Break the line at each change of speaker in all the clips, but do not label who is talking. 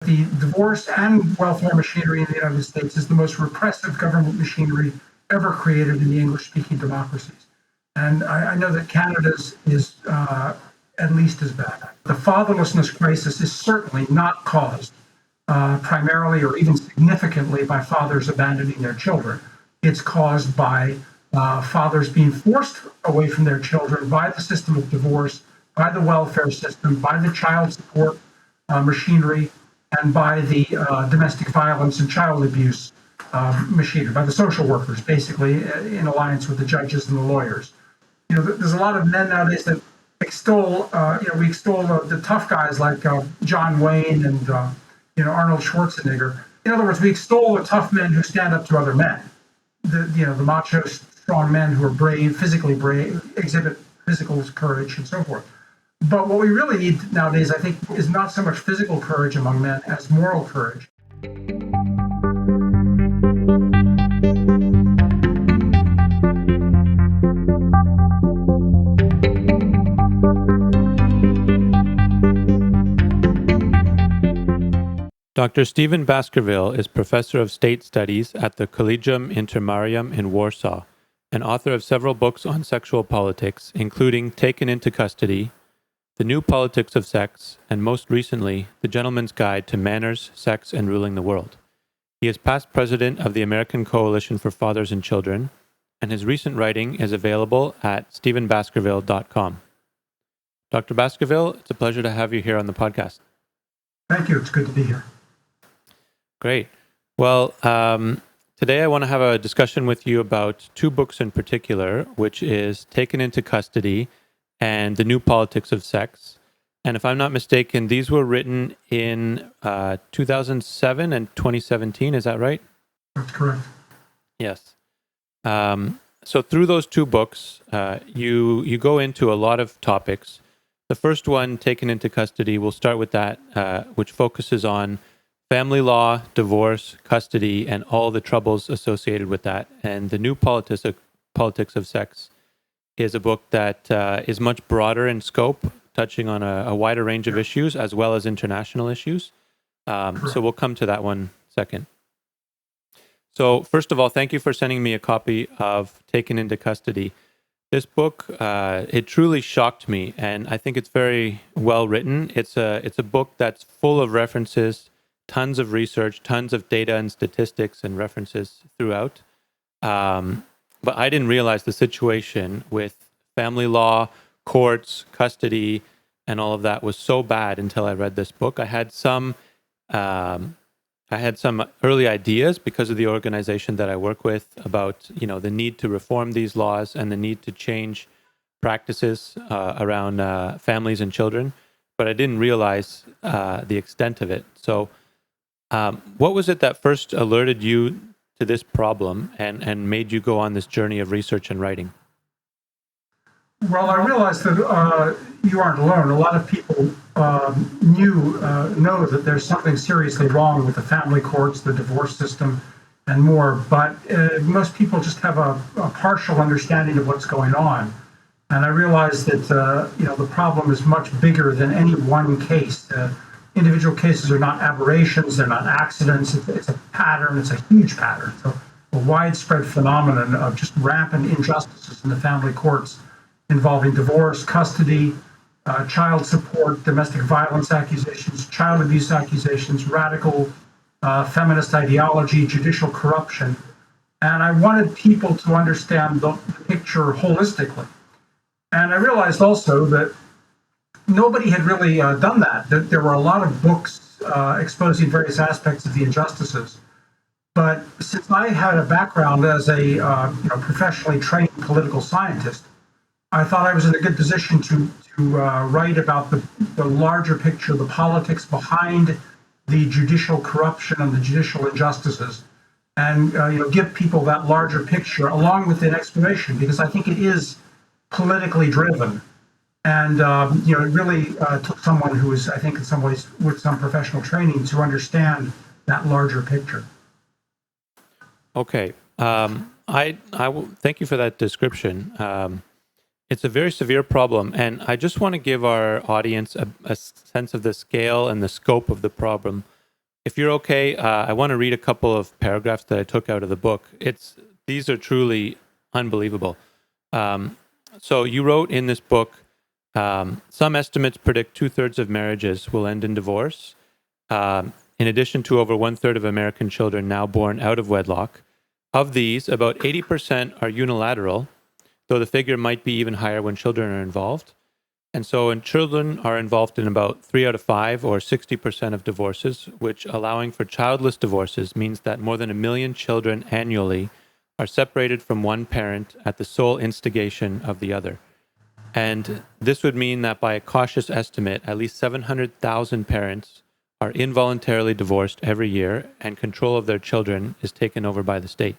the divorce and welfare machinery in the United States is the most repressive government machinery ever created in the English-speaking democracies. And I know that Canada's is at least as bad. The fatherlessness crisis is certainly not caused primarily or even significantly by fathers abandoning their children. It's caused by fathers being forced away from their children by the system of divorce, by the welfare system, by the child support machinery, and by the domestic violence and child abuse machinery, by the social workers, basically, in alliance with the judges and the lawyers. There's a lot of men nowadays that extol, we extol the tough guys like John Wayne and, Arnold Schwarzenegger. In other words, we extol the tough men who stand up to other men. The macho, strong men who are brave, physically brave, exhibit physical courage and so forth. But what we really need nowadays, I think, is not so much physical courage among men as moral courage.
Dr. Stephen Baskerville is Professor of State Studies at the Collegium Intermarium in Warsaw and author of several books on sexual politics, including Taken into Custody, The New Politics of Sex, and most recently, The Gentleman's Guide to Manners, Sex, and Ruling the World. He is past president of the American Coalition for Fathers and Children, and his recent writing is available at stephenbaskerville.com. Dr. Baskerville, it's a pleasure to have you here on the podcast.
Thank you. It's good to be here.
Great. Well, today I want to have a discussion with you about two books in particular, which is Taken into Custody and The New Politics of Sex. And if I'm not mistaken, these were written in 2007 and 2017. Is that right?
That's correct.
Yes. So through those two books, you go into a lot of topics. The first one, Taken into Custody, we'll start with that, which focuses on family law, divorce, custody, and all the troubles associated with that. And The New Politics of Sex is a book that is much broader in scope, touching on a wider range of issues as well as international issues. So we'll come to that one second. So first of all, thank you for sending me a copy of Taken into Custody. This book, it truly shocked me, and I think it's very well written. It's a book that's full of references, tons of research, tons of data and statistics and references throughout. But I didn't realize the situation with family law, courts, custody, and all of that was so bad until I read this book. I had some early ideas because of the organization that I work with about, the need to reform these laws and the need to change practices around families and children, but I didn't realize the extent of it. So what was it that first alerted you to this problem and made you go on this journey of research and writing?
Well, I realized that you aren't alone. A lot of people know that there's something seriously wrong with the family courts, the divorce system, and more. But most people just have a partial understanding of what's going on. And I realized that the problem is much bigger than any one case. Individual cases are not aberrations; they're not accidents. It's a pattern. It's a huge pattern. So a widespread phenomenon of just rampant injustices in the family courts, involving divorce, custody, child support, domestic violence accusations, child abuse accusations, radical feminist ideology, judicial corruption. And I wanted people to understand the picture holistically. And I realized also that nobody had really done that there were a lot of books exposing various aspects of the injustices. But since I had a background as a professionally trained political scientist, I thought I was in a good position to write about the larger picture, the politics behind the judicial corruption and the judicial injustices, and give people that larger picture along with an explanation, because I think it is politically driven, and it really took someone who is, I think, in some ways with some professional training to understand that larger picture.
Okay, I will thank you for that description. It's a very severe problem, and I just want to give our audience a sense of the scale and the scope of the problem if you're okay, I want to read a couple of paragraphs that I took out of the book. These are truly unbelievable. So you wrote in this book, some estimates predict 2/3 of marriages will end in divorce. In addition to over 1/3 of American children now born out of wedlock. Of these, about 80% are unilateral, though the figure might be even higher when children are involved. And so when children are involved in about 3 out of 5 or 60% of divorces, which allowing for childless divorces means that more than 1 million children annually are separated from one parent at the sole instigation of the other. And this would mean that by a cautious estimate, at least 700,000 parents are involuntarily divorced every year, and control of their children is taken over by the state.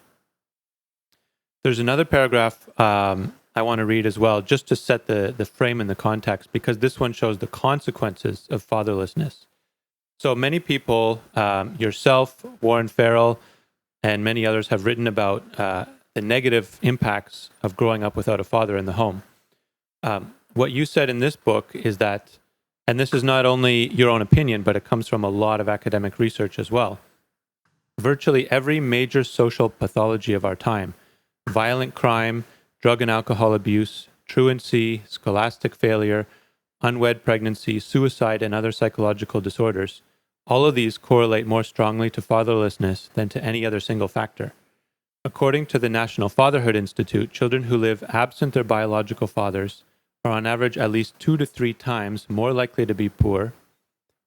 There's another paragraph I want to read as well, just to set the frame and the context, because this one shows the consequences of fatherlessness. So many people, yourself, Warren Farrell, and many others have written about the negative impacts of growing up without a father in the home. What you said in this book is that, and this is not only your own opinion, but it comes from a lot of academic research as well. Virtually every major social pathology of our time, violent crime, drug and alcohol abuse, truancy, scholastic failure, unwed pregnancy, suicide, and other psychological disorders, all of these correlate more strongly to fatherlessness than to any other single factor. According to the National Fatherhood Institute, children who live absent their biological fathers are on average at least 2 to 3 times more likely to be poor,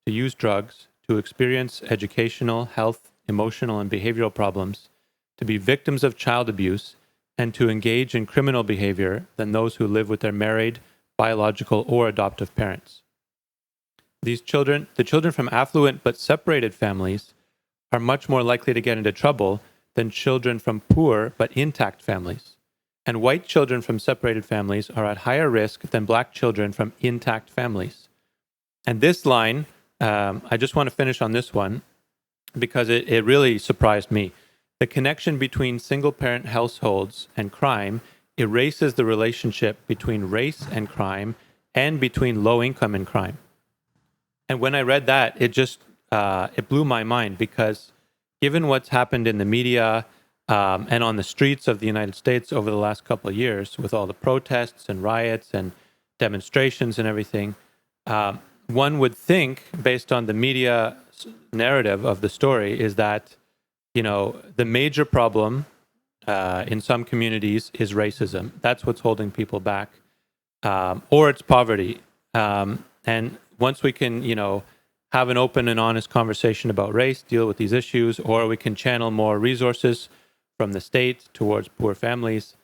to use drugs, to experience educational, health, emotional, and behavioral problems, to be victims of child abuse, and to engage in criminal behavior than those who live with their married, biological, or adoptive parents. The children from affluent but separated families, are much more likely to get into trouble than children from poor but intact families. And white children from separated families are at higher risk than black children from intact families. And this line, I just want to finish on this one because it really surprised me. The connection between single-parent households and crime erases the relationship between race and crime and between low income and crime. And when I read that, it blew my mind, because given what's happened in the media and on the streets of the United States over the last couple of years, with all the protests and riots and demonstrations and everything, one would think, based on the media narrative of the story, is that, the major problem in some communities is racism. That's what's holding people back, or it's poverty. And once we can, have an open and honest conversation about race, deal with these issues, or we can channel more resources from the state towards poor families,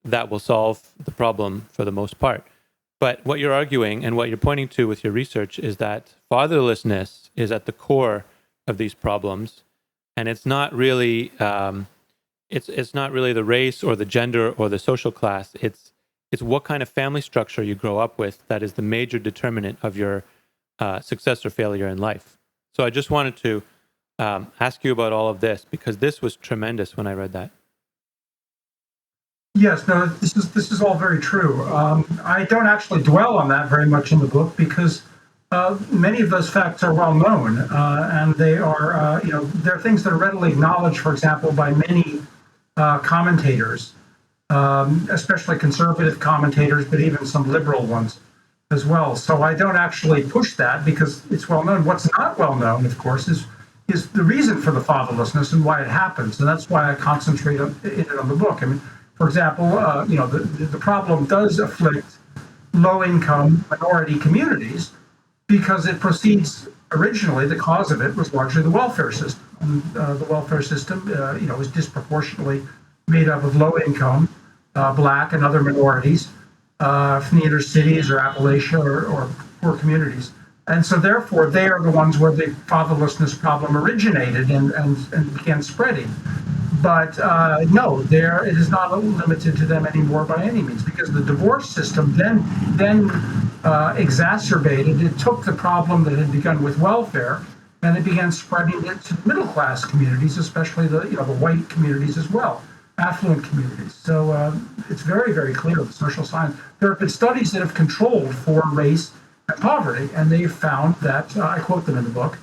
that will solve the problem for the most part. But what you're arguing and what you're pointing to with your research is that fatherlessness is at the core of these problems, and it's not really it's not really the race or the gender or the social class. It's what kind of family structure you grow up with that is the major determinant of your success or failure in life. So I just wanted to ask you about all of this, because this was tremendous when I read that.
Yes, no, this is all very true. I don't actually dwell on that very much in the book, because many of those facts are well known, and they are, they're things that are readily acknowledged, for example, by many commentators, especially conservative commentators, but even some liberal ones as well. So I don't actually push that because it's well known. What's not well known, of course, is the reason for the fatherlessness and why it happens, and that's why I concentrate on the book. I mean, for example, the problem does afflict low-income minority communities because it proceeds originally. The cause of it was largely the welfare system. And, the welfare system, is disproportionately made up of low-income, Black and other minorities from the inner cities or Appalachia or poor communities. And so therefore, they are the ones where the fatherlessness problem originated and began spreading. But no, it is not limited to them anymore by any means, because the divorce system then exacerbated. It took the problem that had begun with welfare and it began spreading it to middle class communities, especially the white communities as well, affluent communities. So it's very, very clear, the social science. There have been studies that have controlled for race and poverty, and they've found that, I quote them in the book,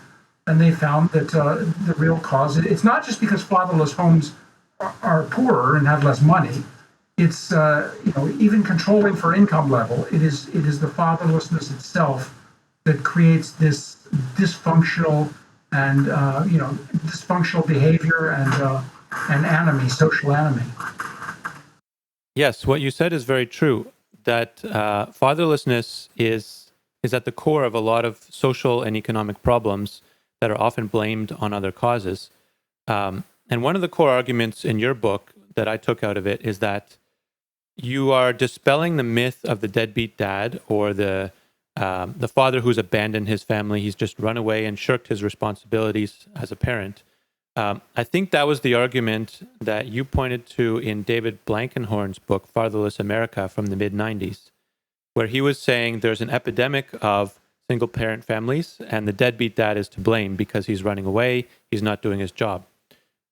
And they found that the real cause, it's not just because fatherless homes are poorer and have less money. It's even controlling for income level. It is the fatherlessness itself that creates this dysfunctional and dysfunctional behavior and enemy, social enemy.
Yes, what you said is very true. That fatherlessness is at the core of a lot of social and economic problems that are often blamed on other causes. And one of the core arguments in your book that I took out of it is that you are dispelling the myth of the deadbeat dad, or the father who's abandoned his family. He's just run away and shirked his responsibilities as a parent. I think that was the argument that you pointed to in David Blankenhorn's book, Fatherless America, from the mid-90s, where he was saying there's an epidemic of single-parent families, and the deadbeat dad is to blame because he's running away, he's not doing his job.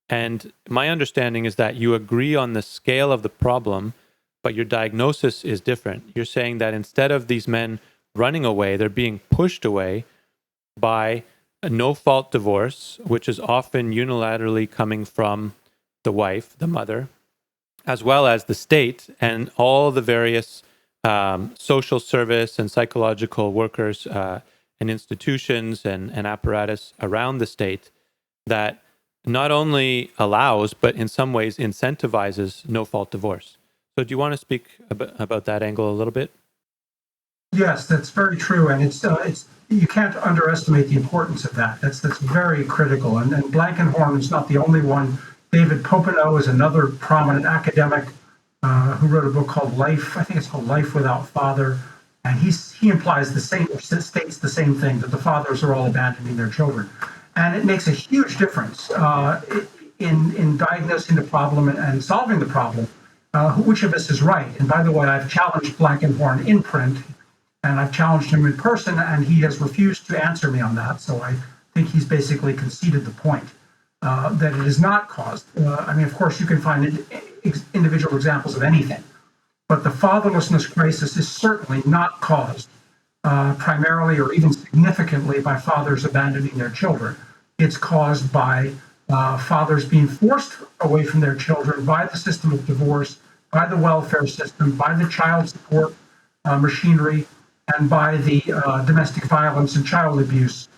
And my understanding is that you agree on the scale of the problem, but your diagnosis is different. You're saying that instead of these men running away, they're being pushed away by a no-fault divorce, which is often unilaterally coming from the wife, the mother, as well as the state and all the various social service and psychological workers and institutions and apparatus around the state that not only allows, but in some ways incentivizes no-fault divorce. So do you want to speak about that angle a little bit?
Yes, that's very true, and it's you can't underestimate the importance of that. That's very critical, and Blankenhorn is not the only one. David Popenow is another prominent academic who wrote a book called Life. I think it's called Life Without Father, and he implies the same, or states the same thing, that the fathers are all abandoning their children, and it makes a huge difference in diagnosing the problem and solving the problem. Which of us is right? And by the way, I've challenged Blankenhorn in print, and I've challenged him in person, and he has refused to answer me on that. So I think he's basically conceded the point that it is not caused. Of course, you can find individual examples of anything, but the fatherlessness crisis is certainly not caused primarily or even significantly by fathers abandoning their children. It's caused by fathers being forced away from their children by the system of divorce, by the welfare system, by the child support machinery, and by the domestic violence and child abuse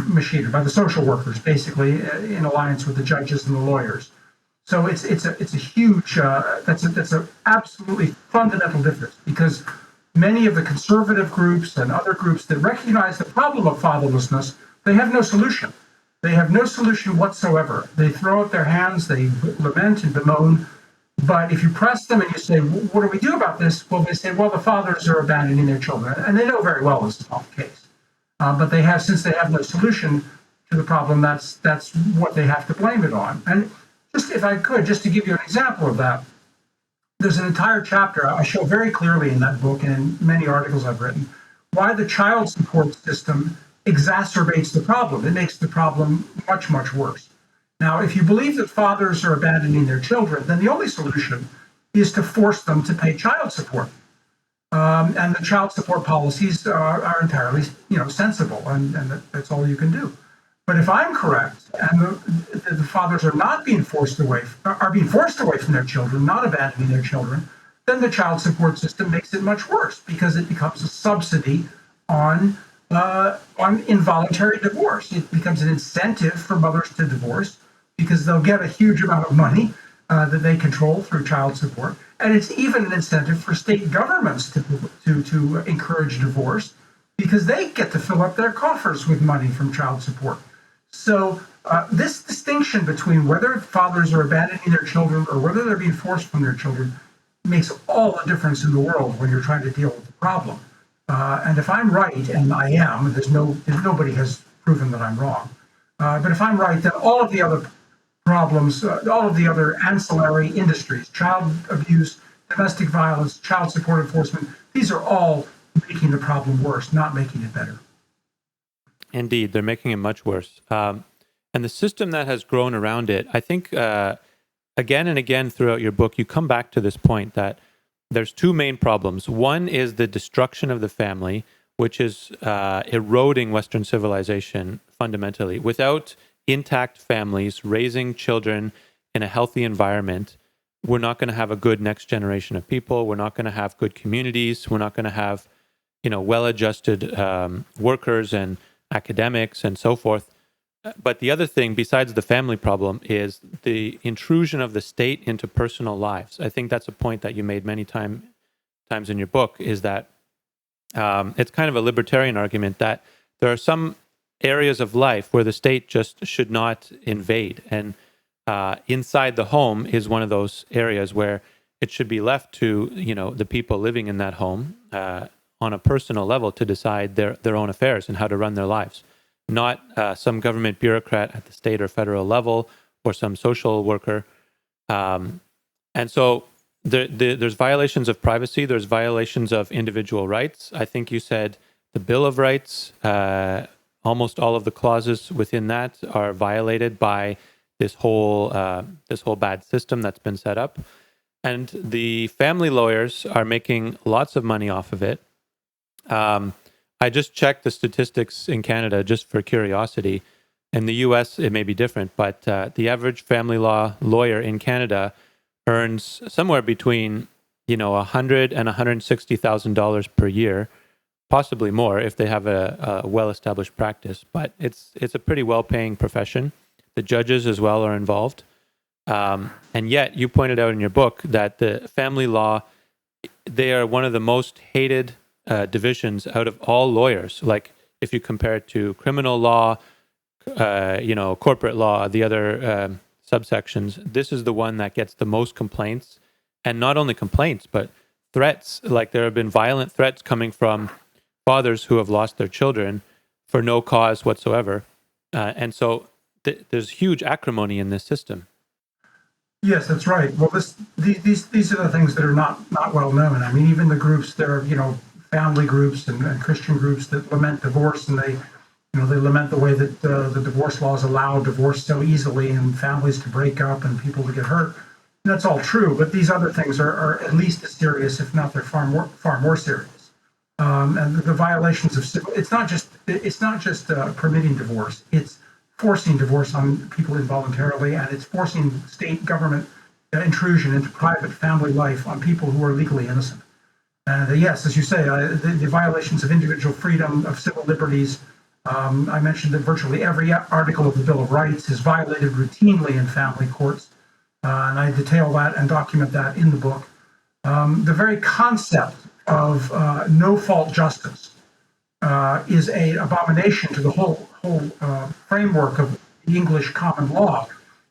machinery, by the social workers, basically in alliance with the judges and the lawyers. So it's a huge that's a absolutely fundamental difference, because many of the conservative groups and other groups that recognize the problem of fatherlessness, they have no solution. They have no solution whatsoever. They throw up their hands, they lament and bemoan. But if you press them and you say, what do we do about this? Well, they say, well, the fathers are abandoning their children. And they know very well this is not the case. But since they have no solution to the problem, that's what they have to blame it on. And just if I could, just to give you an example of that, there's an entire chapter I show very clearly in that book and in many articles I've written, why the child support system exacerbates the problem. It makes the problem much, much worse. Now, if you believe that fathers are abandoning their children, then the only solution is to force them to pay child support. And the child support policies are entirely, sensible, and that's all you can do. But if I'm correct, and the fathers are not being forced away, are being forced away from their children, not abandoning their children, then the child support system makes it much worse, because it becomes a subsidy on involuntary divorce. It becomes an incentive for mothers to divorce, because they'll get a huge amount of money that they control through child support. And it's even an incentive for state governments to encourage divorce, because they get to fill up their coffers with money from child support. So this distinction between whether fathers are abandoning their children or whether they're being forced from their children makes all the difference in the world when you're trying to deal with the problem. And if I'm right, and I am, nobody has proven that I'm wrong. But if I'm right, then all of the other problems, all of the other ancillary industries, child abuse, domestic violence, child support enforcement, these are all making the problem worse, not making it better.
Indeed, they're making it much worse. And the system that has grown around it, I think, again and again throughout your book, you come back to this point that there's two main problems. One is the destruction of the family, which is eroding Western civilization fundamentally. Without intact families raising children in a healthy environment, we're not going to have a good next generation of people. We're not going to have good communities. We're not going to have, well-adjusted workers and academics and so forth. But the other thing, besides the family problem, is the intrusion of the state into personal lives. I think that's a point that you made many times in your book, is that it's kind of a libertarian argument that there are some areas of life where the state just should not invade. And inside the home is one of those areas where it should be left to, the people living in that home on a personal level to decide their own affairs and how to run their lives. Not some government bureaucrat at the state or federal level or some social worker. And so there's violations of privacy. There's violations of individual rights. I think you said the Bill of Rights, almost all of the clauses within that are violated by this whole bad system that's been set up. And the family lawyers are making lots of money off of it. I just checked the statistics in Canada just for curiosity. In the US, it may be different, but the average family law lawyer in Canada earns somewhere between, $100,000 and $160,000 per year, possibly more if they have a well-established practice. But it's a pretty well-paying profession. The judges as well are involved. And yet, you pointed out in your book that the family law, they are one of the most hated divisions out of all lawyers. Like if you compare it to criminal law, corporate law, the other subsections, this is the one that gets the most complaints, and not only complaints, but threats. Like there have been violent threats coming from fathers who have lost their children for no cause whatsoever. And so there's huge acrimony in this system.
Yes, that's right. Well, these are the things that are not well known. I mean, even the groups, there are, family groups and Christian groups that lament divorce, and they lament the way that the divorce laws allow divorce so easily and families to break up and people to get hurt. And that's all true, but these other things are at least as serious, if not they're far more serious. And the violations of civil, it's not just permitting divorce. It's forcing divorce on people involuntarily, and it's forcing state government intrusion into private family life on people who are legally innocent. And yes, as you say, the violations of individual freedom, of civil liberties. I mentioned that virtually every article of the Bill of Rights is violated routinely in family courts, and I detail that and document that in the book. The very concept of no-fault justice is an abomination to the whole framework of the English common law.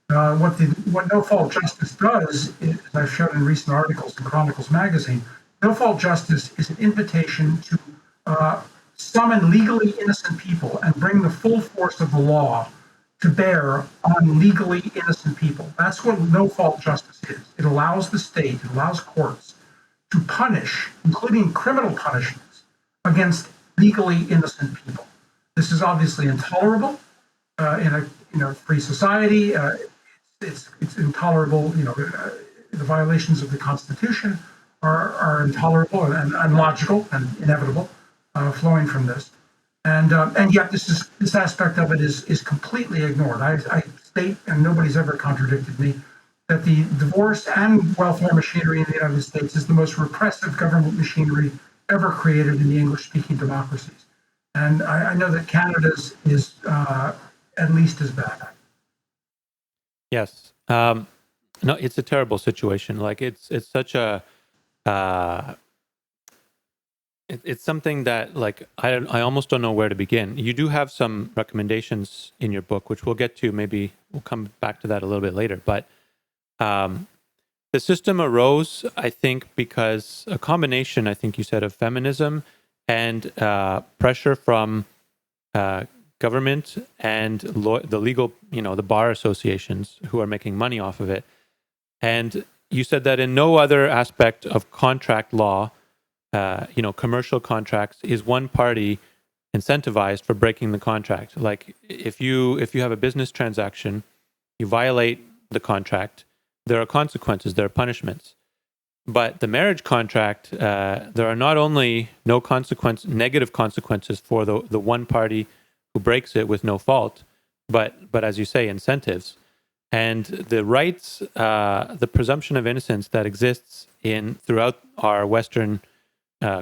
What no-fault justice does, as I've shown in recent articles in Chronicles magazine, no-fault justice is an invitation to summon legally innocent people and bring the full force of the law to bear on legally innocent people. That's what no-fault justice is. It allows the state, it allows courts to punish, including criminal punishments, against legally innocent people. This is obviously intolerable in a free society. It's intolerable. The violations of the Constitution are intolerable and unlogical and inevitable, flowing from this. And yet this aspect of it is completely ignored. I state, and nobody's ever contradicted me, that the divorce and welfare machinery in the United States is the most repressive government machinery ever created in the English-speaking democracies. And I know that Canada's is at least as bad.
Yes. No, it's a terrible situation. Like it's such a it's something that like I almost don't know where to begin. You do have some recommendations in your book, which we'll get to. Maybe we'll come back to that a little bit later. But the system arose, I think, because a combination, I think you said, of feminism and pressure from government and the legal, the bar associations who are making money off of it. And you said that in no other aspect of contract law, commercial contracts, is one party incentivized for breaking the contract. Like if you have a business transaction, you violate the contract, there are consequences, there are punishments. But the marriage contract, there are not only negative consequences for the one party who breaks it with no fault, but as you say, incentives. And the rights, the presumption of innocence that exists throughout our Western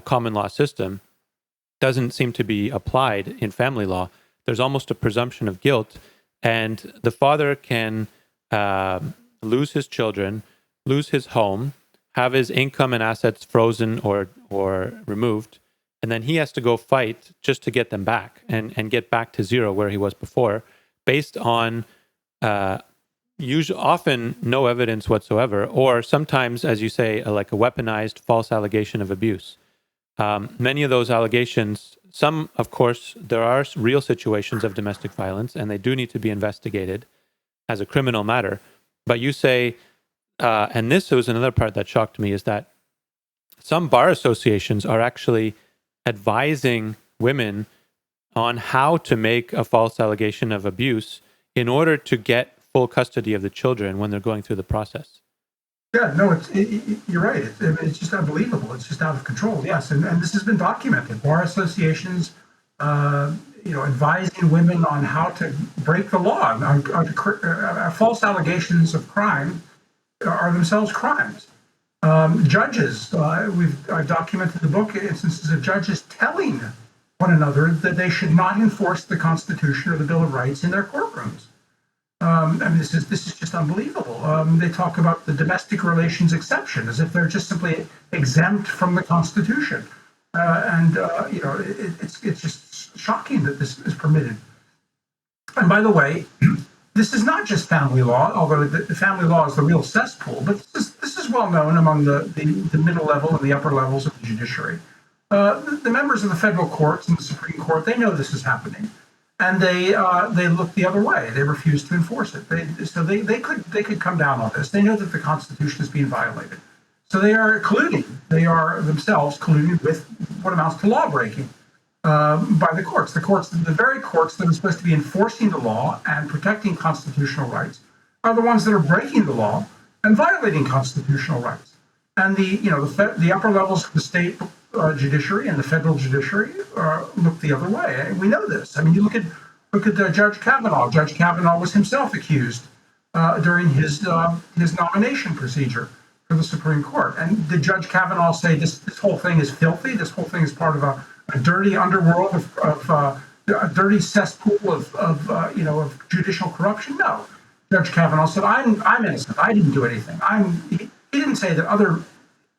common law system doesn't seem to be applied in family law. There's almost a presumption of guilt, and the father can lose his children, lose his home, have his income and assets frozen or removed, and then he has to go fight just to get them back and get back to zero where he was before, based on often no evidence whatsoever, or sometimes, as you say, like a weaponized false allegation of abuse. Many of those allegations, some, of course, there are real situations of domestic violence, and they do need to be investigated as a criminal matter. But you say, and this was another part that shocked me, is that some bar associations are actually advising women on how to make a false allegation of abuse in order to get full custody of the children when they're going through the process.
Yeah, no, you're right. It's just unbelievable. It's just out of control. Yes, and this has been documented. Bar associations, advising women on how to break the law. False allegations of crime are themselves crimes. Judges, I've documented in the book instances of judges telling one another that they should not enforce the Constitution or the Bill of Rights in their courtrooms. This is just unbelievable. They talk about the domestic relations exception as if they're just simply exempt from the Constitution, it's just shocking that this is permitted. And by the way, this is not just family law, although the family law is the real cesspool. But this is well known among the middle level and the upper levels of the judiciary. The members of the federal courts and the Supreme Court, they know this is happening. And they look the other way. They refuse to enforce it. They could come down on this. They know that the Constitution is being violated. So they are colluding. They are themselves colluding with what amounts to law breaking by the courts. The very courts that are supposed to be enforcing the law and protecting constitutional rights, are the ones that are breaking the law and violating constitutional rights. And the upper levels of the state judiciary and the federal judiciary look the other way. We know this. You look at Judge Kavanaugh. Judge Kavanaugh was himself accused during his nomination procedure for the Supreme Court. And did Judge Kavanaugh say this whole thing is filthy? This whole thing is part of a dirty underworld of a dirty cesspool of judicial corruption? No. Judge Kavanaugh said, "I'm innocent. I didn't do anything." He didn't say that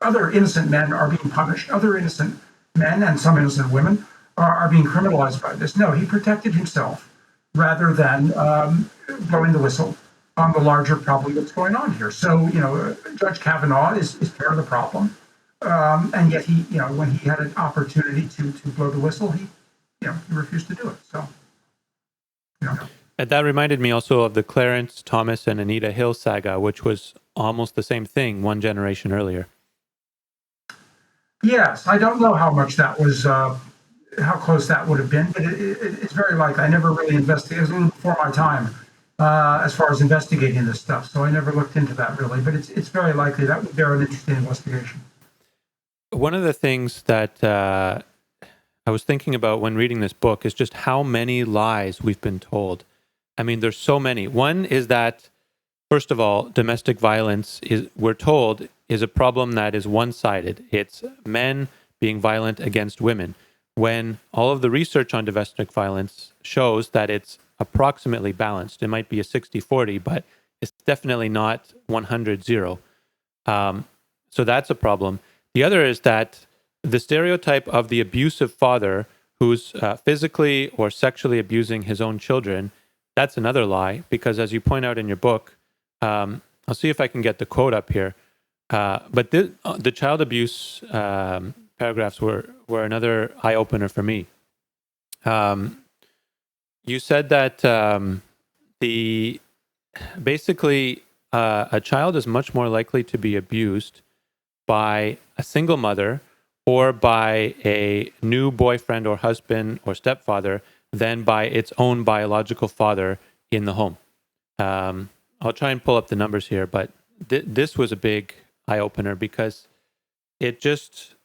other innocent men are being punished. Other innocent men and some innocent women are being criminalized by this. No, he protected himself rather than blowing the whistle on the larger problem that's going on here. So, Judge Kavanaugh is part of the problem. And yet when he had an opportunity to blow the whistle, he refused to do it. So,
And that reminded me also of the Clarence Thomas and Anita Hill saga, which was almost the same thing one generation earlier.
Yes, I don't know how much that was, how close that would have been, but it's very likely. I never really investigated. It was a little before my time as far as investigating this stuff, so I never looked into that really. But it's very likely that would bear an interesting investigation.
One of the things that I was thinking about when reading this book is just how many lies we've been told. There's so many. One is that, first of all, domestic violence we're told, is a problem that is one-sided. It's men being violent against women, when all of the research on domestic violence shows that it's approximately balanced. It might be a 60-40, but it's definitely not 100-0. So that's a problem. The other is that the stereotype of the abusive father who's physically or sexually abusing his own children, that's another lie, because as you point out in your book, I'll see if I can get the quote up here, but the child abuse paragraphs were another eye-opener for me. You said that basically a child is much more likely to be abused by a single mother or by a new boyfriend or husband or stepfather than by its own biological father in the home. I'll try and pull up the numbers here, but this was a big eye-opener because it just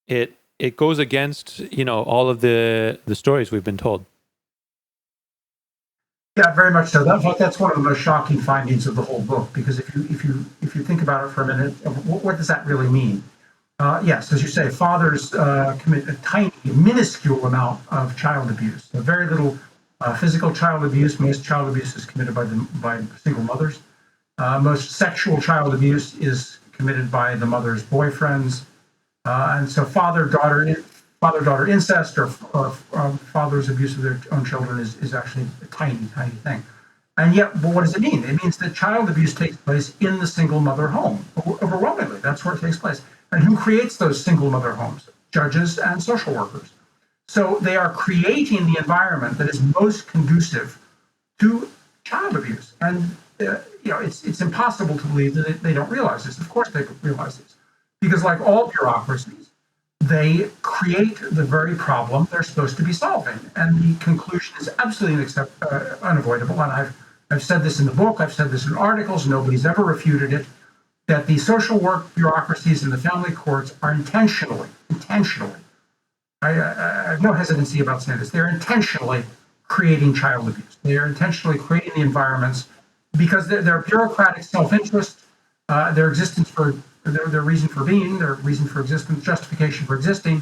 it goes against, all of the stories we've been told.
Yeah, very much so. That's one of the most shocking findings of the whole book, because if you think about it for a minute, what does that really mean? Yes, as you say, fathers commit a tiny, minuscule amount of child abuse. Very little physical child abuse. Most child abuse is committed by single mothers. Most sexual child abuse is committed by the mother's boyfriends, and so father-daughter incest or father's abuse of their own children is actually a tiny, tiny thing. And yet, well, what does it mean? It means that child abuse takes place in the single mother home. Overwhelmingly, that's where it takes place. And who creates those single mother homes? Judges and social workers. So they are creating the environment that is most conducive to child abuse. And it's impossible to believe that they don't realize this. Of course they realize this. Because like all bureaucracies, they create the very problem they're supposed to be solving. And the conclusion is absolutely unavoidable. And I've said this in the book, I've said this in articles, nobody's ever refuted it, that the social work bureaucracies and the family courts are intentionally, I have no hesitancy about saying this, they're intentionally creating child abuse. They are intentionally creating the environments because their bureaucratic self-interest, their existence for their reason for being, their reason for existence, justification for existing,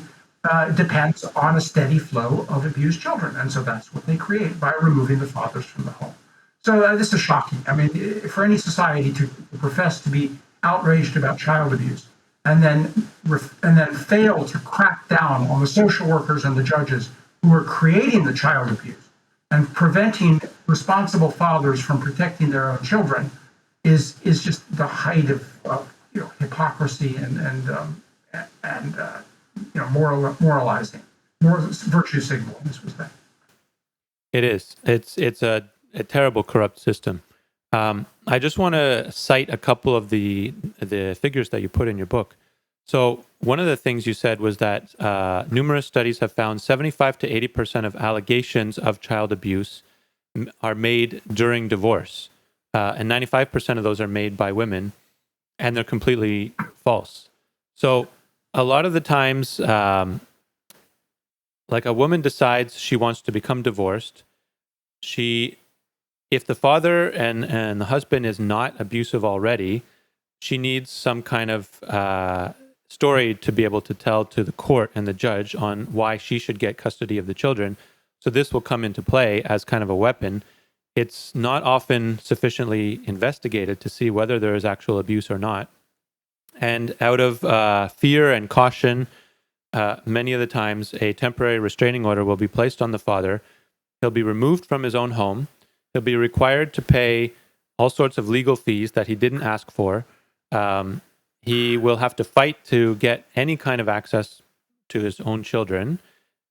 depends on a steady flow of abused children. And so that's what they create by removing the fathers from the home. So this is shocking. I mean, for any society to profess to be outraged about child abuse and then fail to crack down on the social workers and the judges who are creating the child abuse and preventing responsible fathers from protecting their own children is just the height of hypocrisy and moralizing, virtue signaling. This was that.
It is. It's a terrible, corrupt system. I just want to cite a couple of the figures that you put in your book. So one of the things you said was that numerous studies have found 75 to 80% of allegations of child abuse are made during divorce, and 95% of those are made by women, and they're completely false. So a lot of the times, like a woman decides she wants to become divorced, if the father and the husband is not abusive already, she needs some kind of story to be able to tell to the court and the judge on why she should get custody of the children. So this will come into play as kind of a weapon. It's not often sufficiently investigated to see whether there is actual abuse or not. And out of fear and caution, many of the times a temporary restraining order will be placed on the father. He'll be removed from his own home. He'll be required to pay all sorts of legal fees that he didn't ask for. He will have to fight to get any kind of access to his own children.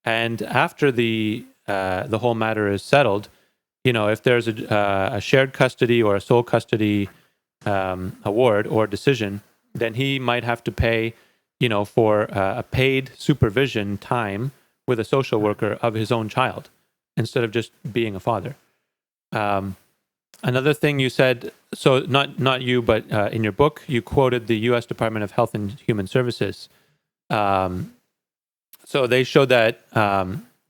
And after the whole matter is settled, if there's a shared custody or a sole custody award or decision, then he might have to pay, for a paid supervision time with a social worker of his own child instead of just being a father. Another thing you said, so not you, but in your book, you quoted the U.S. Department of Health and Human Services. So they showed that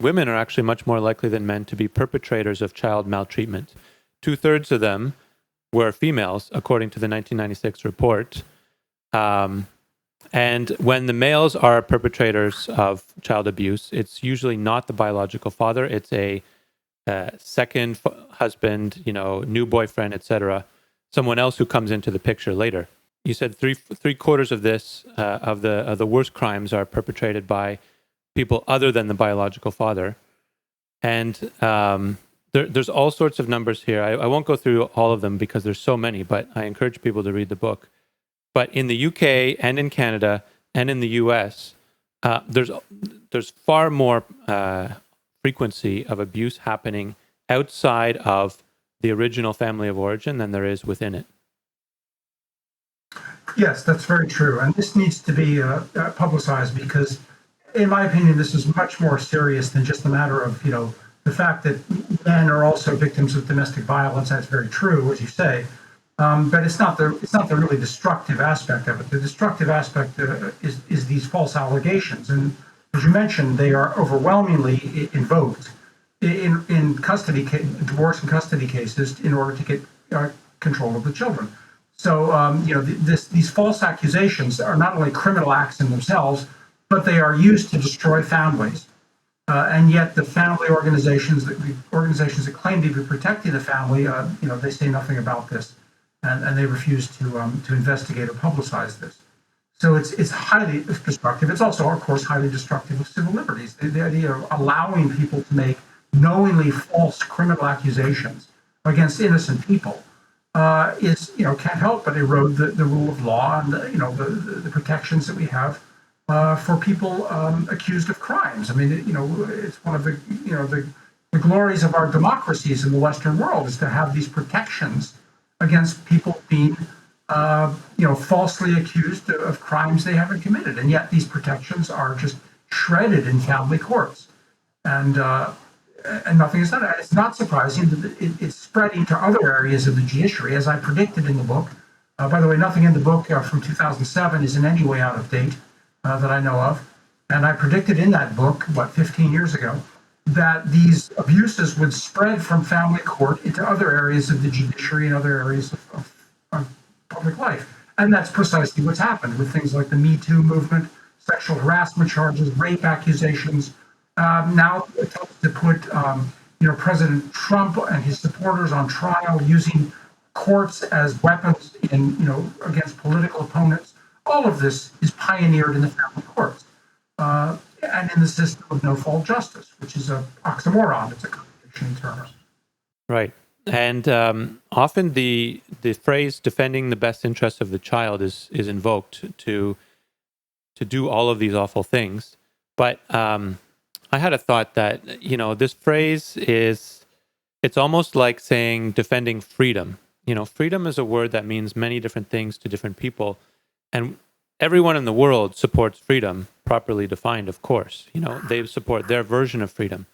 women are actually much more likely than men to be perpetrators of child maltreatment. 2/3 of them were females, according to the 1996 report. And when the males are perpetrators of child abuse, it's usually not the biological father. It's a second husband, new boyfriend, etc. Someone else who comes into the picture later. You said three-quarters of this, of the worst crimes, are perpetrated by people other than the biological father. And there's all sorts of numbers here. I won't go through all of them because there's so many, but I encourage people to read the book. But in the UK and in Canada and in the US, there's far more frequency of abuse happening outside of the original family of origin than there is within it.
Yes, that's very true. And this needs to be publicized because, in my opinion, this is much more serious than just a matter of, the fact that men are also victims of domestic violence. That's very true, as you say. But it's not the really destructive aspect of it. The destructive aspect is these false allegations, and as you mentioned, they are overwhelmingly invoked in custody, divorce and custody cases in order to get control of the children. So these false accusations are not only criminal acts in themselves, but they are used to destroy families. And yet, the family organizations, that claim to be protecting the family, they say nothing about this, and they refuse to investigate or publicize this. So it's highly destructive. It's also, of course, highly destructive of civil liberties. The idea of allowing people to make knowingly false criminal accusations against innocent people can't help but erode the rule of law and the protections that we have for people accused of crimes. I mean, it's one of the glories of our democracies in the Western world is to have these protections against people being falsely accused of crimes they haven't committed, and yet these protections are just shredded in family courts, and nothing is done. It's not surprising that it's spreading to other areas of the judiciary, as I predicted in the book. By the way, nothing in the book from 2007 is in any way out of date that I know of, and I predicted in that book, 15 years ago, that these abuses would spread from family court into other areas of the judiciary and other areas of public life. And that's precisely what's happened with things like the Me Too movement, sexual harassment charges, rape accusations. Now attempts to put President Trump and his supporters on trial using courts as weapons against political opponents. All of this is pioneered in the family courts and in the system of no-fault justice, which is an oxymoron. It's a contradiction in terms.
Right. And often the phrase "defending the best interests of the child" is invoked to do all of these awful things. But I had a thought that this phrase it's almost like saying defending freedom. Freedom is a word that means many different things to different people, and everyone in the world supports freedom, properly defined, of course. They support their version of freedom,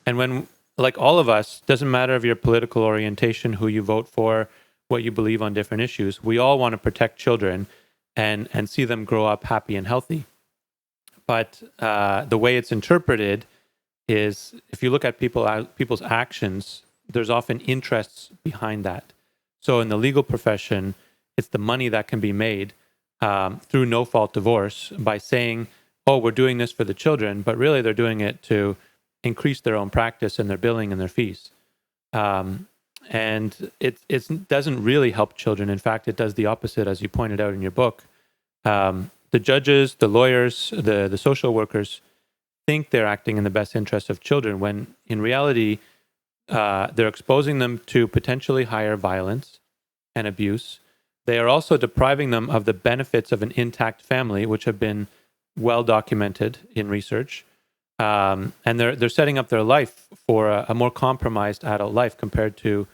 and when, like all of us, doesn't matter of your political orientation, who you vote for, what you believe on different issues, we all want to protect children and see them grow up happy and healthy. But the way it's interpreted is, if you look at people's actions, there's often interests behind that. So in the legal profession, it's the money that can be made through no-fault divorce by saying, oh, we're doing this for the children, but really they're doing it to increase their own practice and their billing and their fees. And it doesn't really help children. In fact, it does the opposite, as you pointed out in your book. The judges, the lawyers, the social workers think they're acting in the best interest of children, when in reality, they're exposing them to potentially higher violence and abuse. They are also depriving them of the benefits of an intact family, which have been well documented in research. And they're setting up their life for a more compromised adult life compared to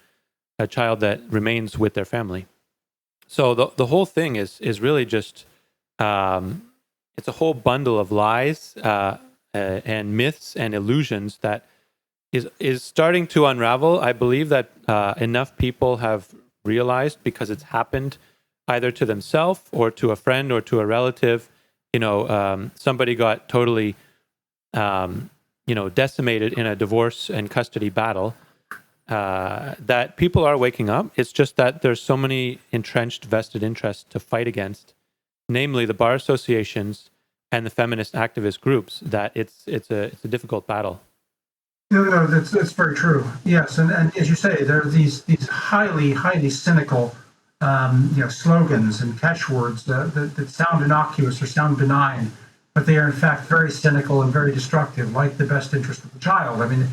a child that remains with their family. So the whole thing is really just it's a whole bundle of lies and myths and illusions that is starting to unravel. I believe that enough people have realized, because it's happened either to themselves or to a friend or to a relative. Somebody got totally decimated in a divorce and custody battle, that people are waking up. It's just that there's so many entrenched vested interests to fight against, namely the bar associations and the feminist activist groups, that it's a difficult battle.
No, that's very true. Yes, and as you say, there are these highly cynical slogans and catchwords that sound innocuous or sound benign, but they are in fact very cynical and very destructive, like the best interest of the child. I mean,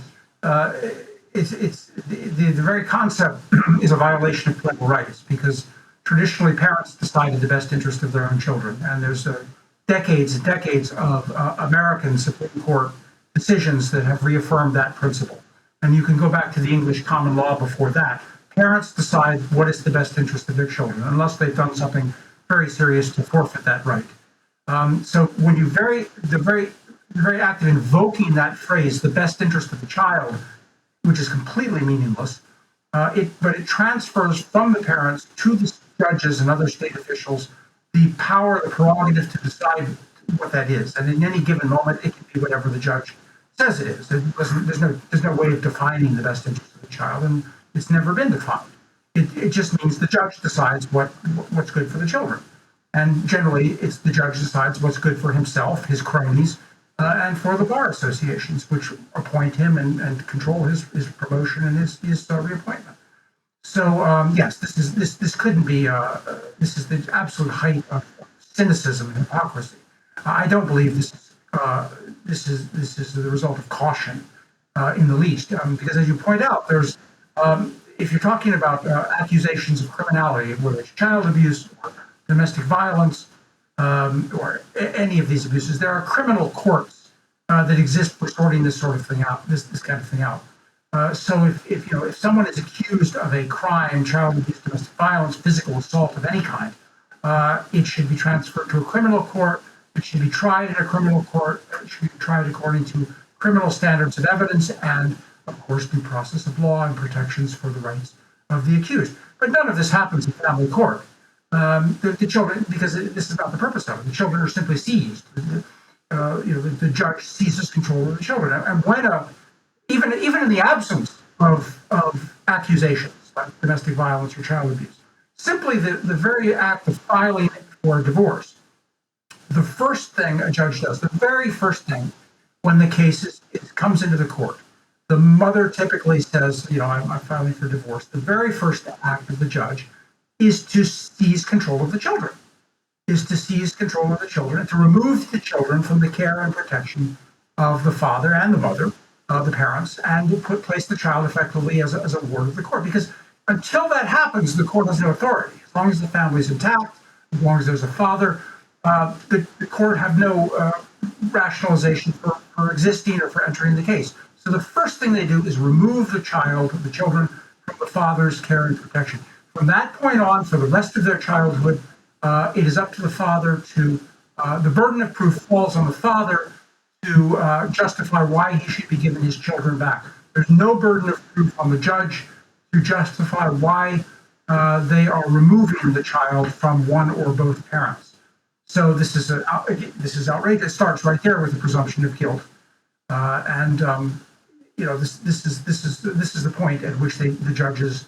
it's the very concept is a violation of parental rights, because traditionally parents decided the best interest of their own children, and there's decades and decades of American Supreme Court decisions that have reaffirmed that principle. And you can go back to the English common law before that. Parents decide what is the best interest of their children, unless they've done something very serious to forfeit that right. So when you the very act of invoking that phrase, the best interest of the child, which is completely meaningless, But it transfers from the parents to the judges and other state officials the power, the prerogative to decide what that is. And in any given moment, it can be whatever the judge says it is. There's no way of defining the best interest of the child, and it's never been defined. It just means the judge decides what's good for the children. And generally, it's the judge decides what's good for himself, his cronies, and for the bar associations, which appoint him and control his promotion and his reappointment. So yes, this couldn't be. This is the absolute height of cynicism and hypocrisy. I don't believe this is the result of caution in the least, because as you point out, there's if you're talking about accusations of criminality, whether it's child abuse or domestic violence or any of these abuses, there are criminal courts that exist for sorting this sort of thing out, this kind of thing out. So if someone is accused of a crime, child abuse, domestic violence, physical assault of any kind, it should be transferred to a criminal court. It should be tried in a criminal court. It should be tried according to criminal standards of evidence and, of course, due process of law and protections for the rights of the accused. But none of this happens in family court. The children, because this is not the purpose of it. The children are simply seized. The judge seizes control of the children, and when even in the absence of accusations like domestic violence or child abuse, simply the very act of filing for divorce, the first thing a judge does, the very first thing when the case comes into the court, the mother typically says, I'm filing for divorce. The very first act of the judge is to seize control of the children, and to remove the children from the care and protection of the father and the mother, the parents, and to place the child effectively as a ward of the court. Because until that happens, the court has no authority. As long as the family is intact, as long as there's a father, the court have no rationalization for existing or for entering the case. So the first thing they do is remove the children from the father's care and protection. From that point on, for the rest of their childhood, it is up to the father to, the burden of proof falls on the father to justify why he should be given his children back. There's no burden of proof on the judge to justify why they are removing the child from one or both parents. So this is outrageous. It starts right there with the presumption of guilt, this is the point at which the judges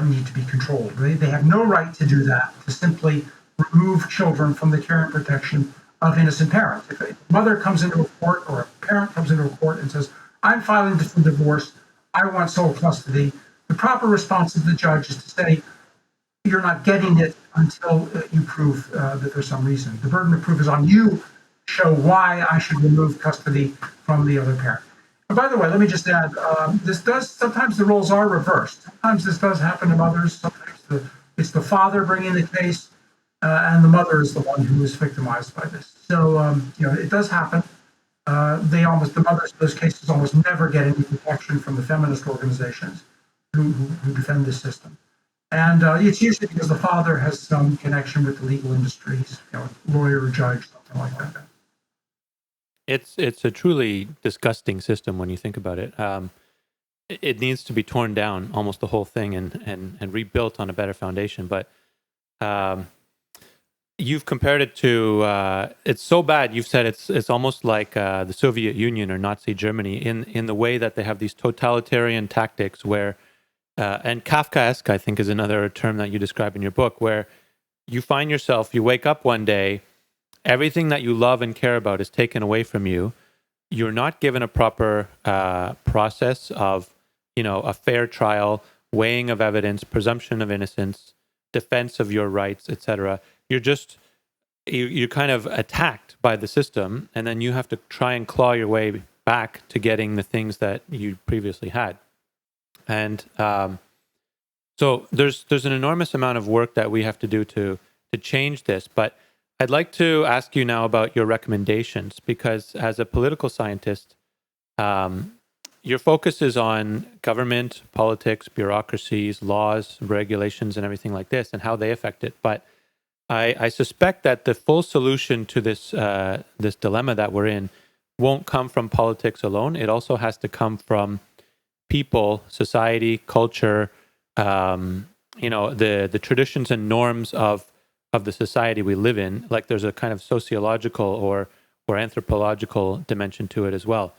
need to be controlled. They have no right to do that, to simply remove children from the care and protection of innocent parents. If a mother comes into a court or a parent comes into a court and says, I'm filing for divorce, I want sole custody, the proper response of the judge is to say, you're not getting it until you prove that there's some reason. The burden of proof is on you to show why I should remove custody from the other parent. And by the way, let me just add, sometimes the roles are reversed. Sometimes this does happen to mothers. Sometimes it's the father bringing the case, and the mother is the one who is victimized by this. So, it does happen. The mothers in those cases almost never get any protection from the feminist organizations who defend this system. And it's usually because the father has some connection with the legal industry, lawyer or judge, something like that.
It's a truly disgusting system when you think about it. It needs to be torn down, almost the whole thing, and rebuilt on a better foundation. But you've compared it to it's so bad. You've said it's almost like the Soviet Union or Nazi Germany in the way that they have these totalitarian tactics where. And Kafkaesque, I think, is another term that you describe in your book, where you find yourself, you wake up one day, everything that you love and care about is taken away from you. You're not given a proper process of, a fair trial, weighing of evidence, presumption of innocence, defense of your rights, etc. You're kind of attacked by the system, and then you have to try and claw your way back to getting the things that you previously had. And so there's an enormous amount of work that we have to do to change this. But I'd like to ask you now about your recommendations, because as a political scientist, your focus is on government, politics, bureaucracies, laws, regulations, and everything like this, and how they affect it. But I suspect that the full solution to this dilemma that we're in won't come from politics alone. It also has to come from people, society, culture, the traditions and norms of the society we live in. Like there's a kind of sociological or anthropological dimension to it as well.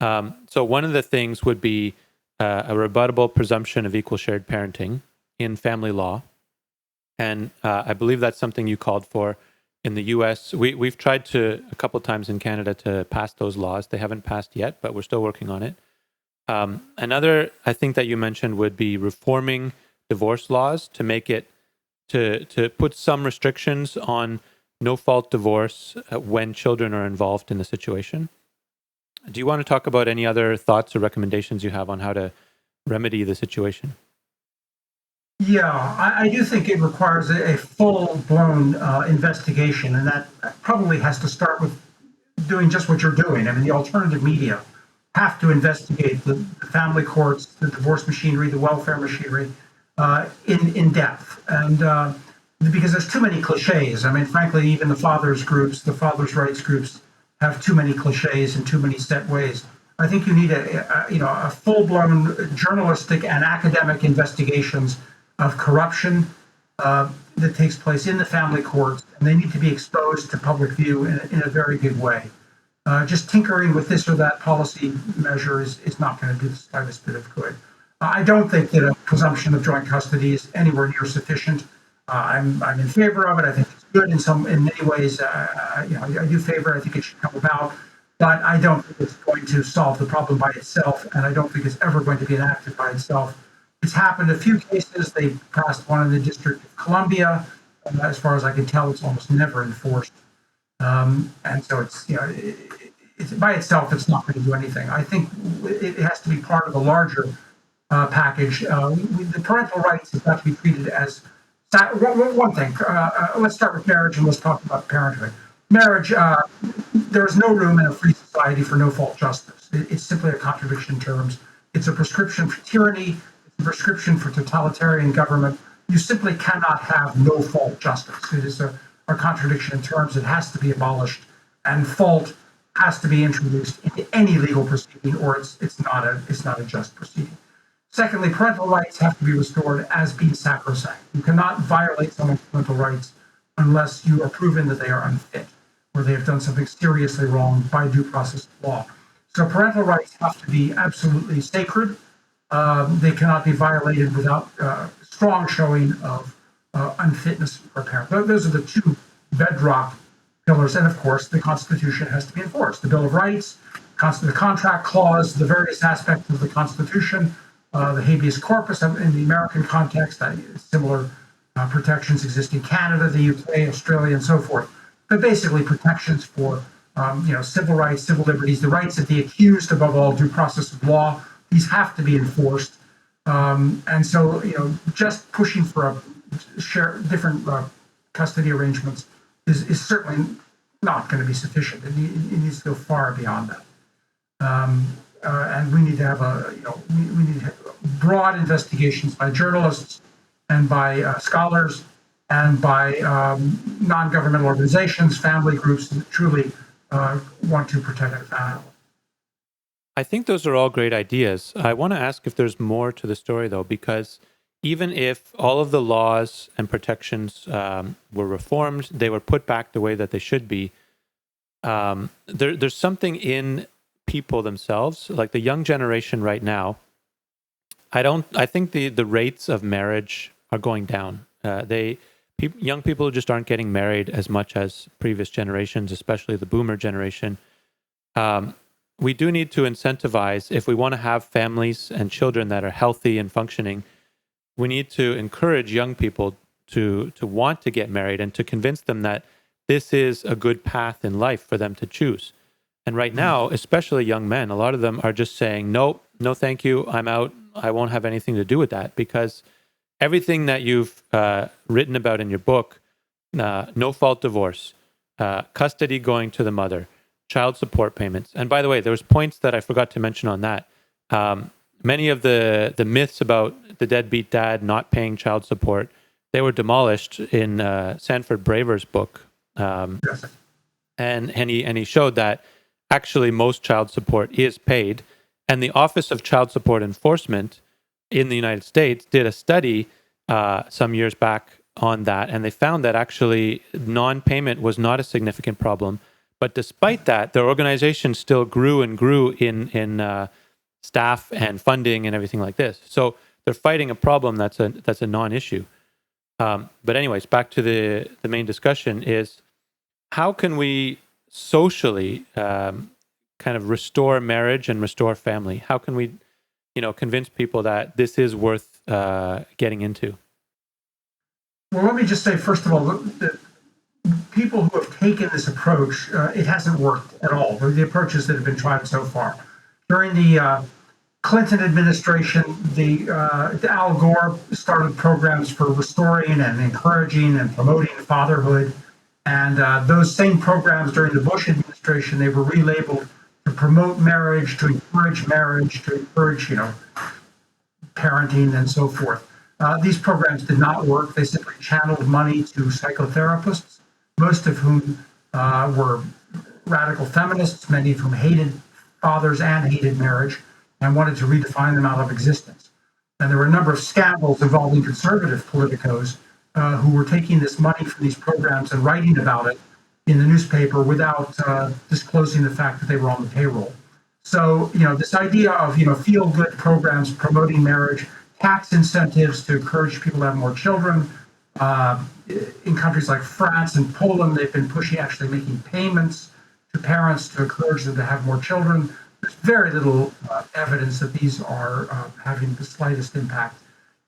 So one of the things would be a rebuttable presumption of equal shared parenting in family law. And I believe that's something you called for in the U.S. We've tried to a couple times in Canada to pass those laws. They haven't passed yet, but we're still working on it. Another, I think that you mentioned would be reforming divorce laws to make it, to put some restrictions on no-fault divorce when children are involved in the situation. Do you want to talk about any other thoughts or recommendations you have on how to remedy the situation?
Yeah, I do think it requires a full-blown investigation, and that probably has to start with doing just what you're doing. I mean, the alternative media have to investigate the family courts, the divorce machinery, the welfare machinery in depth, and because there's too many cliches. I mean, frankly, even the fathers groups, the fathers' rights groups, have too many cliches and too many set ways. I think you need a full-blown journalistic and academic investigations of corruption that takes place in the family courts, and they need to be exposed to public view in a very big way. Just tinkering with this or that policy measure is not going to do the slightest bit of good. I don't think that a presumption of joint custody is anywhere near sufficient. I'm in favor of it. I think it's good in many ways. I do favor. I think it should come about, but I don't think it's going to solve the problem by itself, and I don't think it's ever going to be enacted by itself. It's happened in a few cases. They passed one in the District of Columbia. And as far as I can tell, it's almost never enforced. And so it's by itself, it's not going to do anything. I think it has to be part of a larger package. The parental rights have got to be treated as one thing. Let's start with marriage and let's talk about parenthood. Marriage, there is no room in a free society for no-fault justice. It's simply a contradiction in terms. It's a prescription for tyranny. It's a prescription for totalitarian government. You simply cannot have no-fault justice. It is a contradiction in terms. It has to be abolished, and fault has to be introduced into any legal proceeding, or it's not a just proceeding. Secondly, parental rights have to be restored as being sacrosanct. You cannot violate someone's parental rights unless you are proven that they are unfit or they have done something seriously wrong by due process of law. So parental rights have to be absolutely sacred. They cannot be violated without strong showing of unfitness for a parent. Those are the two bedrock pillars. And of course, the Constitution has to be enforced. The Bill of Rights, the contract clause, the various aspects of the Constitution, the habeas corpus in the American context, similar protections exist in Canada, the UK, Australia, and so forth. But basically protections for civil rights, civil liberties, the rights of the accused, above all, due process of law. These have to be enforced. And so, just pushing for different custody arrangements is certainly not going to be sufficient. It needs to go far beyond that. And we need to have we need to have broad investigations by journalists and by scholars and by non-governmental organizations, family groups that truly want to protect the family.
I think those are all great ideas. I want to ask if there's more to the story, though, because even if all of the laws and protections were reformed, they were put back the way that they should be, there's something in people themselves, like the young generation right now. I think the rates of marriage are going down. Young people just aren't getting married as much as previous generations, especially the boomer generation. We do need to incentivize, if we want to have families and children that are healthy and functioning, we need to encourage young people to want to get married and to convince them that this is a good path in life for them to choose. And right now, especially young men, a lot of them are just saying, no, thank you, I'm out. I won't have anything to do with that, because everything that you've written about in your book, no-fault divorce, custody going to the mother, child support payments. And by the way, there was points that I forgot to mention on that. Many of the myths about the deadbeat dad not paying child support, they were demolished in Sanford Braver's book. And he showed that actually most child support is paid. And the Office of Child Support Enforcement in the United States did a study some years back on that, and they found that actually non-payment was not a significant problem. But despite that, their organization still grew and grew in staff and funding and everything like this. So they're fighting a problem that's a non-issue. But anyways, back to the main discussion is how can we socially kind of restore marriage and restore family? How can we, convince people that this is worth getting into?
Well, let me just say, first of all, that people who have taken this approach, it hasn't worked at all. The approaches that have been tried so far. During the Clinton administration, the Al Gore started programs for restoring and encouraging and promoting fatherhood. And those same programs during the Bush administration, they were relabeled to promote marriage, to encourage, parenting and so forth. These programs did not work. They simply channeled money to psychotherapists, most of whom were radical feminists, many of whom hated fathers and hated marriage and wanted to redefine them out of existence. And there were a number of scandals involving conservative politicos who were taking this money from these programs and writing about it in the newspaper without disclosing the fact that they were on the payroll. So, this idea of, feel-good programs promoting marriage, tax incentives to encourage people to have more children. In countries like France and Poland, they've been actually making payments to parents to encourage them to have more children. There's very little evidence that these are having the slightest impact.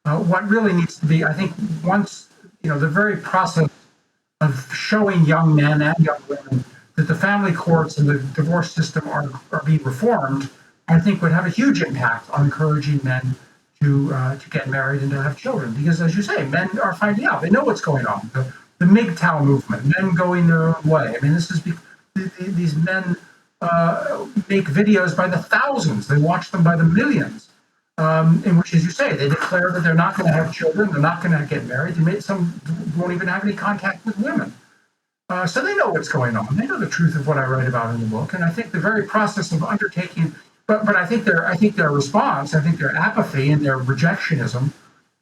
What really needs to be, I think, once, the very process of showing young men and young women that the family courts and the divorce system are being reformed, I think would have a huge impact on encouraging men to get married and to have children. Because, as you say, men are finding out. They know what's going on. The MGTOW movement, men going their own way. I mean, these men make videos by the thousands. They watch them by the millions, in which, as you say, they declare that they're not going to have children. They're not going to get married. Some won't even have any contact with women. So they know what's going on. They know the truth of what I write about in the book. And I think the very process of undertaking, but I think their response, I think their apathy and their rejectionism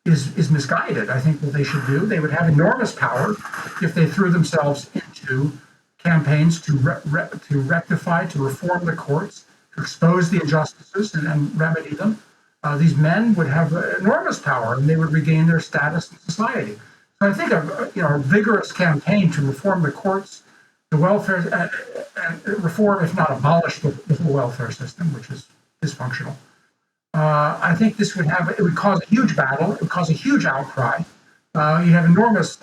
is misguided. I think what they should do, they would have enormous power if they threw themselves into campaigns to rectify, to reform the courts, to expose the injustices and remedy them. These men would have enormous power, and they would regain their status in society. So I think a vigorous campaign to reform the courts, the welfare, reform, if not abolish the whole welfare system, which is dysfunctional. I think it would cause a huge battle. It would cause a huge outcry. You'd have enormous,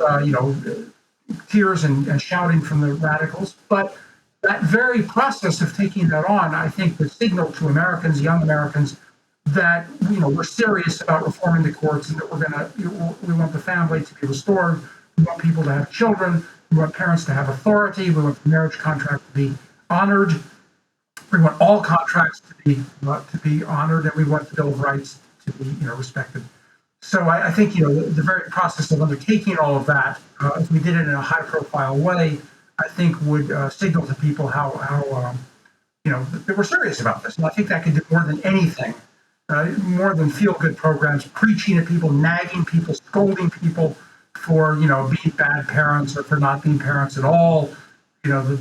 tears and shouting from the radicals. But that very process of taking that on, I think, would signal to Americans, young Americans, that we're serious about reforming the courts and that we want the family to be restored. We want people to have children. We want parents to have authority. We want the marriage contract to be honored. We want all contracts to be honored, and we want the Bill of Rights to be respected. So I think the very process of undertaking all of that, if we did it in a high-profile way, I think would signal to people how that we're serious about this. And I think that could do more than anything. More than feel-good programs, preaching at people, nagging people, scolding people for, being bad parents or for not being parents at all. The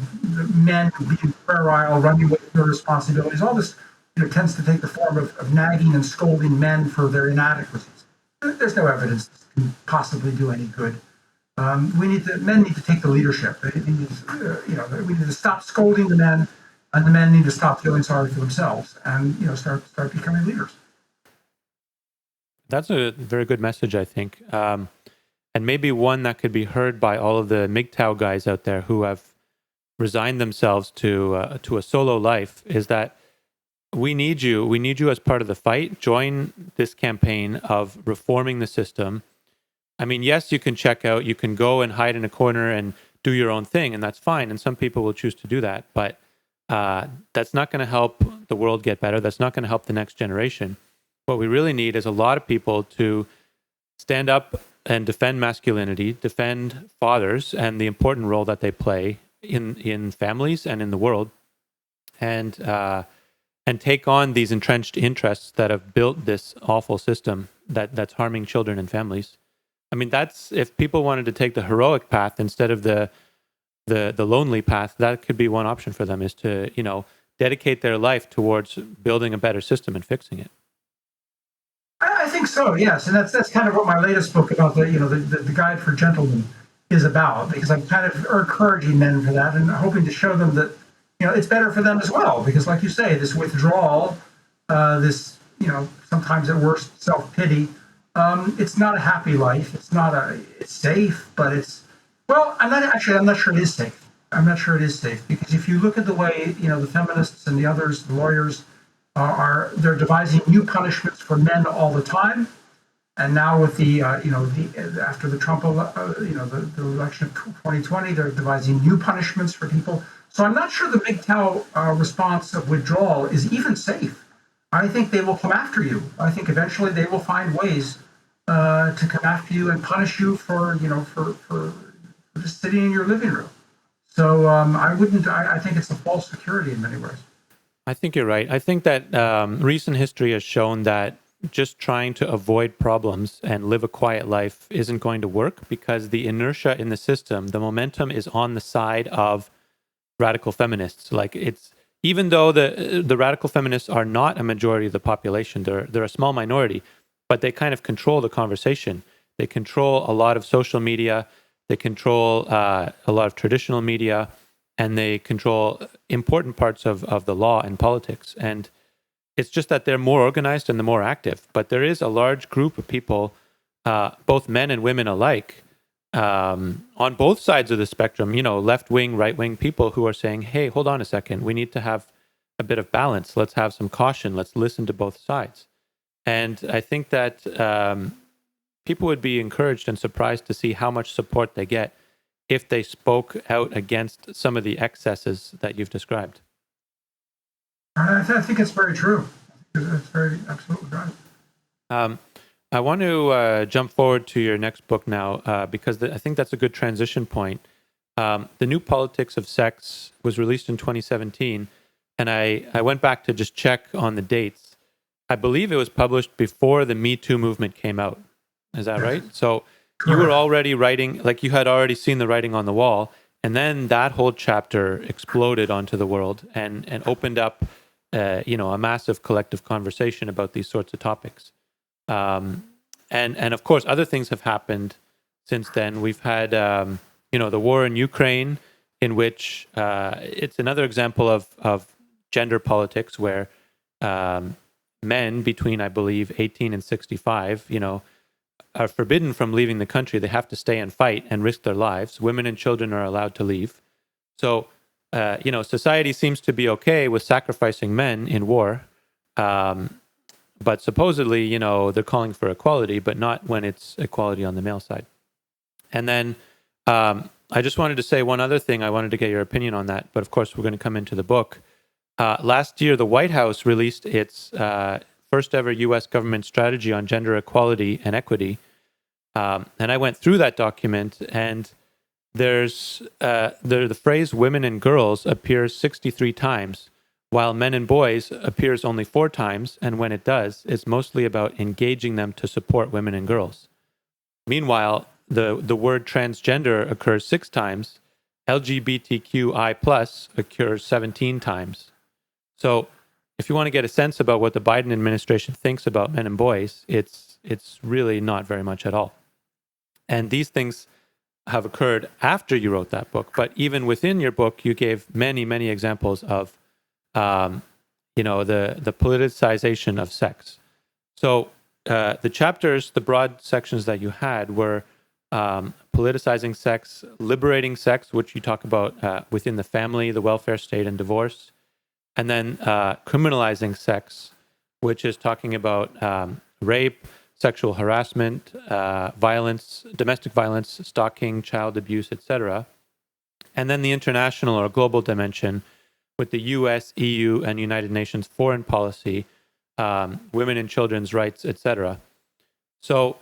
men being puerile, running away from their responsibilities. All this, tends to take the form of nagging and scolding men for their inadequacies. There's no evidence this can possibly do any good. Men need to take the leadership. We need to stop scolding the men. And the men need to stop feeling sorry for themselves and start becoming leaders.
That's a very good message, I think, and maybe one that could be heard by all of the MGTOW guys out there who have resigned themselves to a solo life. Is that we need you. We need you as part of the fight. Join this campaign of reforming the system. I mean, yes, you can check out. You can go and hide in a corner and do your own thing, and that's fine. And some people will choose to do that, but that's not going to help the world get better. That's not going to help the next generation. What we really need is a lot of people to stand up and defend masculinity, defend fathers and the important role that they play in families and in the world, and and take on these entrenched interests that have built this awful system that's harming children and families. I mean, that's if people wanted to take the heroic path instead of the lonely path, that could be one option for them, is to, dedicate their life towards building a better system and fixing it.
I think so, yes, and that's kind of what my latest book about the guide for gentlemen is about, because I'm kind of encouraging men for that and hoping to show them that it's better for them as well, because like you say, this withdrawal, this sometimes at worst self-pity, it's not a happy life. It's safe, but I'm not sure it is safe. I'm not sure it is safe, because if you look at the way the feminists and the others, the lawyers, they're devising new punishments for men all the time, and now with the after the Trump the election of 2020, they're devising new punishments for people. So I'm not sure the MGTOW response of withdrawal is even safe. I think they will come after you. I think eventually they will find ways to come after you and punish you for just sitting in your living room. So I think it's a false security in many ways.
I think you're right. I think that recent history has shown that just trying to avoid problems and live a quiet life isn't going to work, because the inertia in the system, the momentum is on the side of radical feminists. Like, it's, even though the radical feminists are not a majority of the population, they're a small minority, but they kind of control the conversation. They control a lot of social media. They control a lot of traditional media, and they control important parts of the law and politics. And it's just that they're more organized and they're more active. But there is a large group of people, both men and women alike, on both sides of the spectrum, left-wing, right-wing people, who are saying, hey, hold on a second, we need to have a bit of balance. Let's have some caution. Let's listen to both sides. And I think that people would be encouraged and surprised to see how much support they get if they spoke out against some of the excesses that you've described.
I think it's very true. It's very absolutely right.
I want to jump forward to your next book now, because I think that's a good transition point. The New Politics of Sex was released in 2017, and I went back to just check on the dates. I believe it was published before the Me Too movement came out. Is that right? So you were already writing, like you had already seen the writing on the wall, and then that whole chapter exploded onto the world and opened up, a massive collective conversation about these sorts of topics. And of course, other things have happened since then. We've had, the war in Ukraine, in which it's another example of gender politics, where men between, I believe, 18 and 65, are forbidden from leaving the country. They have to stay and fight and risk their lives. Women and children are allowed to leave. So, society seems to be okay with sacrificing men in war. But supposedly, they're calling for equality, but not when it's equality on the male side. And then I just wanted to say one other thing. I wanted to get your opinion on that. But of course, we're going to come into the book. Last year, the White House released its first ever U.S. government strategy on gender equality and equity. And I went through that document, and there's the phrase women and girls appears 63 times, while men and boys appears only 4 times. And when it does, it's mostly about engaging them to support women and girls. Meanwhile, the word transgender occurs 6 times, LGBTQI+ occurs 17 times. So if you want to get a sense about what the Biden administration thinks about men and boys, it's really not very much at all. And these things have occurred after you wrote that book. But even within your book, you gave many, many examples of, the politicization of sex. So the chapters, the broad sections that you had were politicizing sex, liberating sex, which you talk about within the family, the welfare state, and divorce. And then criminalizing sex, which is talking about rape, sexual harassment, violence, domestic violence, stalking, child abuse, etc. And then the international or global dimension with the US, EU, and United Nations foreign policy, women and children's rights, etc. So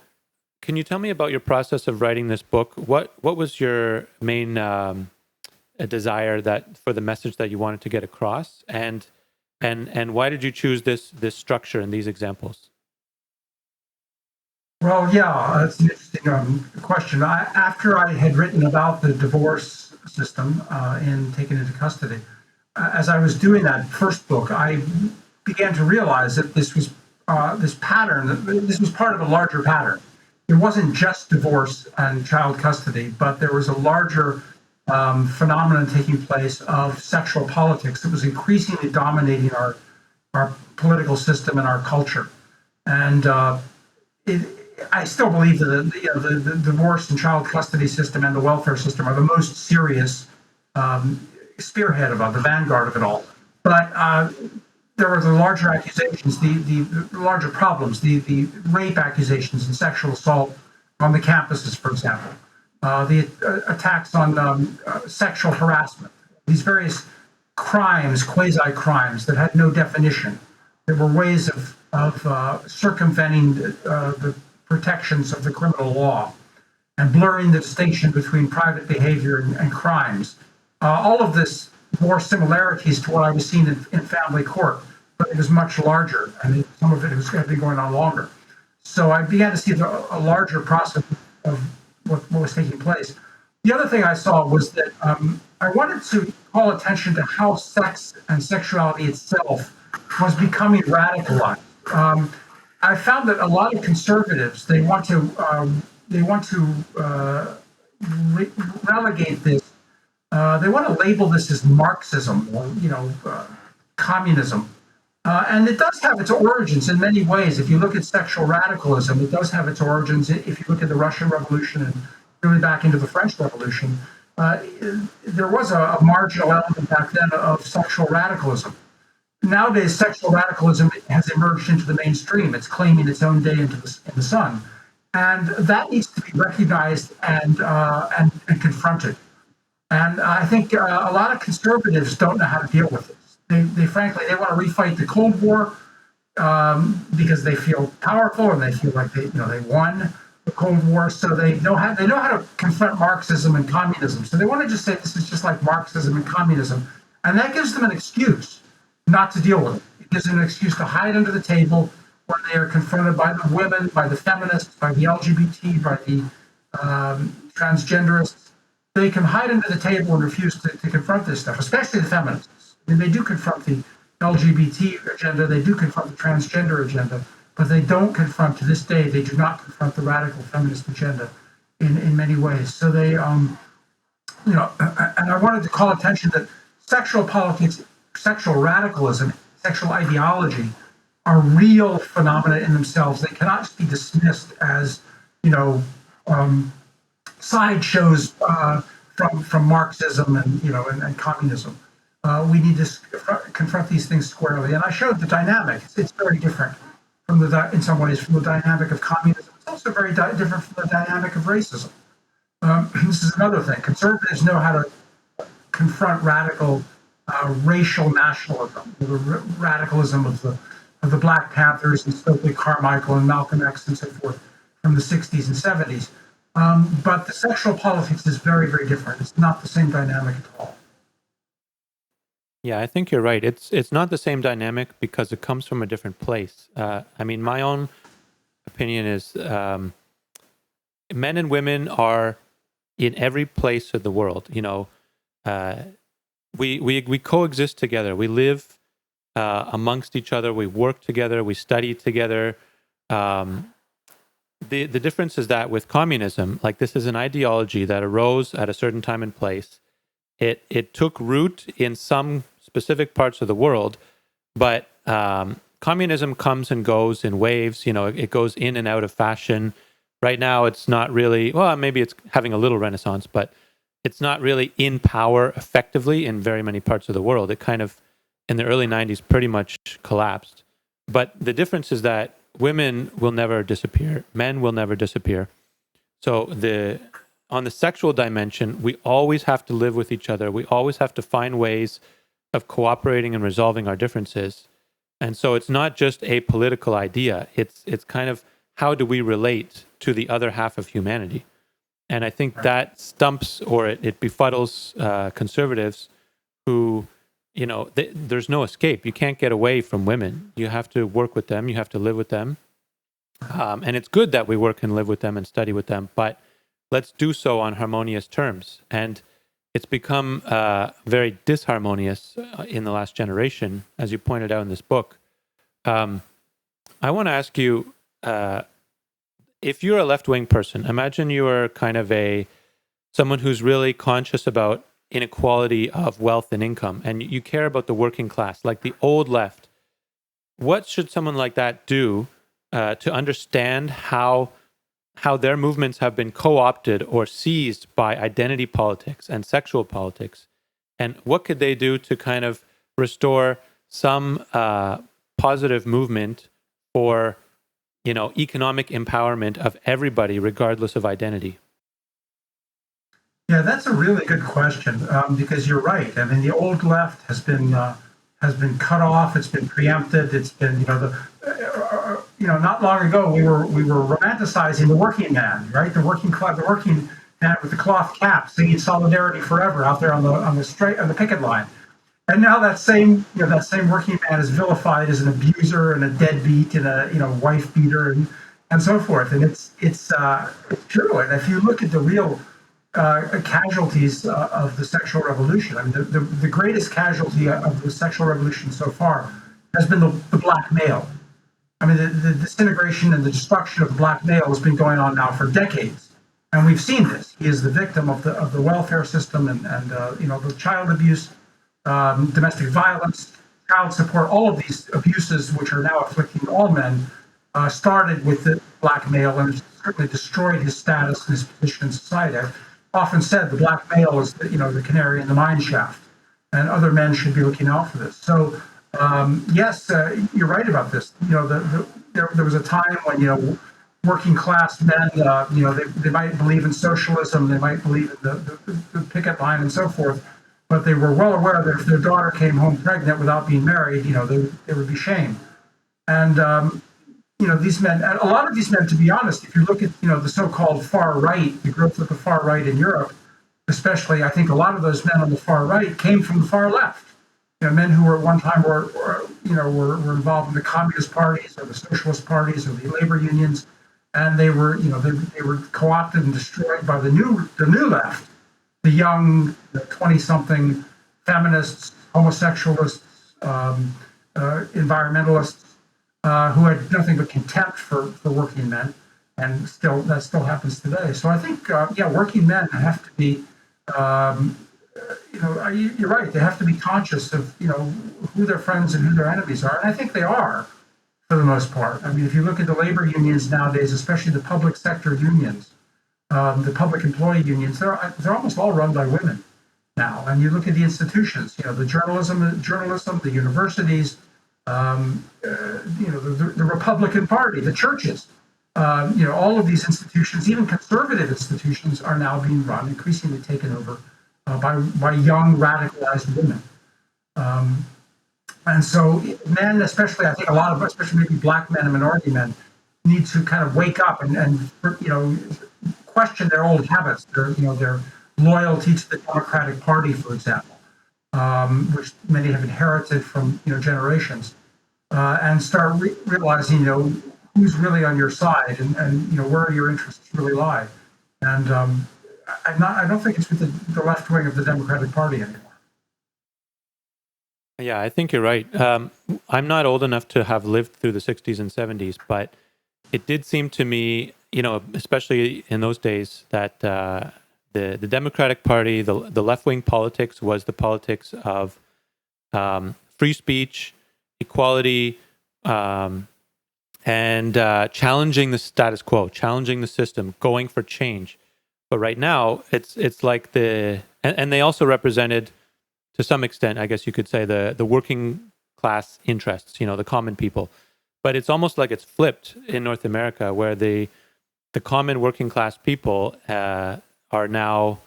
can you tell me about your process of writing this book? What was your main desire for the message that you wanted to get across? And And why did you choose this structure and these examples?
Well, yeah, that's an interesting question. After I had written about the divorce system in Taken into Custody, as I was doing that first book, I began to realize that this was this pattern. This was part of a larger pattern. It wasn't just divorce and child custody, but there was a larger phenomenon taking place of sexual politics that was increasingly dominating our political system and our culture. And it, I still believe that the divorce and child custody system and the welfare system are the most serious spearhead of it, the vanguard of it all. But there were the larger accusations, the larger problems, the rape accusations and sexual assault on the campuses, for example, the attacks on sexual harassment, these various crimes, quasi-crimes that had no definition. There were ways of circumventing the protections of the criminal law and blurring the distinction between private behavior and crimes. All of this bore similarities to what I was seeing in family court, but it was much larger, and some of it had been going on longer. So I began to see a larger process of what was taking place. The other thing I saw was that I wanted to call attention to how sex and sexuality itself was becoming radicalized. I found that a lot of conservatives they want to relegate this. They want to label this as Marxism or communism, and it does have its origins in many ways. If you look at sexual radicalism, it does have its origins. If you look at the Russian Revolution and really back into the French Revolution, there was a marginal element back then of sexual radicalism. Nowadays, sexual radicalism has emerged into the mainstream. It's claiming its own day in the sun, and that needs to be recognized and confronted. And I think a lot of conservatives don't know how to deal with this. They frankly want to refight the Cold War because they feel powerful and they feel like they won the Cold War. So they know how to confront Marxism and communism. So they want to just say this is just like Marxism and communism, and that gives them an excuse not to deal with it. It gives them an excuse to hide under the table when they are confronted by the women, by the feminists, by the LGBT, by the transgenderists. They can hide under the table and refuse to confront this stuff, especially the feminists. I mean, they do confront the LGBT agenda, they do confront the transgender agenda, but they don't confront, to this day, they do not confront the radical feminist agenda in many ways. So they, and I wanted to call attention that sexual politics, sexual radicalism, sexual ideology are real phenomena in themselves. They cannot just be dismissed as, sideshows from Marxism and communism. We need to confront these things squarely. And I showed the dynamic. It's very different in some ways from the dynamic of communism. It's also very different from the dynamic of racism. This is another thing. Conservatives know how to confront radical racial nationalism, the radicalism of the Black Panthers and Stokely Carmichael and Malcolm X and so forth from the 60s and 70s. But the sexual politics is very, very different. It's not the same dynamic at all.
Yeah, I think you're right. It's not the same dynamic because it comes from a different place. I mean, my own opinion is men and women are in every place of the world. We coexist together. We live amongst each other. We work together. We study together. The difference is that with communism, like this is an ideology that arose at a certain time and place. It took root in some specific parts of the world, but communism comes and goes in waves. It goes in and out of fashion. Right now, it's not really, well, maybe it's having a little renaissance, but it's not really in power effectively in very many parts of the world. It kind of, in the early 90s, pretty much collapsed. But the difference is that women will never disappear. Men will never disappear. So on the sexual dimension, we always have to live with each other. We always have to find ways of cooperating and resolving our differences. And so it's not just a political idea. It's kind of how do we relate to the other half of humanity? And I think that stumps or it befuddles conservatives who, there's no escape. You can't get away from women. You have to work with them. You have to live with them. And it's good that we work and live with them and study with them, but let's do so on harmonious terms. And it's become very disharmonious in the last generation, as you pointed out in this book. I want to ask you, if you're a left-wing person, imagine you are kind of someone who's really conscious about inequality of wealth and income, and you care about the working class, like the old left. What should someone like that do to understand how their movements have been co-opted or seized by identity politics and sexual politics? And what could they do to kind of restore some positive movement for, economic empowerment of everybody, regardless of identity?
Yeah, that's a really good question, because you're right. I mean, the old left has been cut off. It's been preempted. It's been, not long ago we were romanticizing the working man, right? The working man with the cloth cap, singing "Solidarity Forever" out there on the picket line. And now that same working man is vilified as an abuser and a deadbeat and a wife beater and so forth. And it's true. And if you look at the real casualties of the sexual revolution, I mean, the greatest casualty of the sexual revolution so far has been the black male. I mean, the disintegration and the destruction of the black male has been going on now for decades, and we've seen this. He is the victim of the welfare system and the child abuse, domestic violence, child support. All of these abuses, which are now afflicting all men, started with the black male and certainly destroyed his status and his position in society. I've often said the black male is the canary in the mine shaft, and other men should be looking out for this. So. Yes, you're right about this. There was a time when working class men, they might believe in socialism, they might believe in the picket line and so forth, but they were well aware that if their daughter came home pregnant without being married, they would be shamed. And these men, and a lot of these men, to be honest, if you look at the so-called far right, the growth of the far right in Europe, especially, I think a lot of those men on the far right came from the far left. Men who were at one time were involved in the communist parties or the socialist parties or the labor unions, and they were co-opted and destroyed by the new left, the young 20-something feminists, homosexualists, environmentalists, who had nothing but contempt for working men, and that still happens today. So I think working men have to be. You're right. They have to be conscious of, who their friends and who their enemies are. And I think they are, for the most part. I mean, if you look at the labor unions nowadays, especially the public sector unions, the public employee unions, they're almost all run by women now. And you look at the institutions, the journalism, the universities, the Republican Party, the churches, all of these institutions, even conservative institutions, are now being run, increasingly taken over by young, radicalized women. And so men, especially, I think especially maybe black men and minority men, need to kind of wake up and question their old habits, their loyalty to the Democratic Party, for example, which many have inherited from generations, and start realizing who's really on your side and where your interests really lie. And I don't think it's with the left wing of the Democratic Party anymore.
Yeah, I think you're right. I'm not old enough to have lived through the 60s and 70s, but it did seem to me, especially in those days, that the Democratic Party, the left-wing politics was the politics of free speech, equality, and challenging the status quo, challenging the system, going for change. But right now, it's like and they also represented, to some extent, I guess you could say, the working class interests, the common people. But it's almost like it's flipped in North America, where the common working class people are now,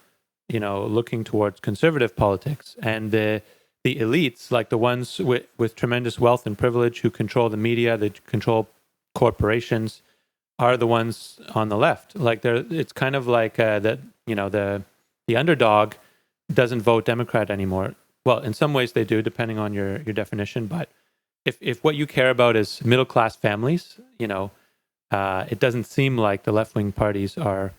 looking towards conservative politics, and the elites, like the ones with tremendous wealth and privilege, who control the media, that control corporations, are the ones on the left. Like it's kind of like that. The underdog doesn't vote Democrat anymore. well, in some ways they do, depending on your definition. But if what you care about is middle class families, it doesn't seem like the left wing parties are.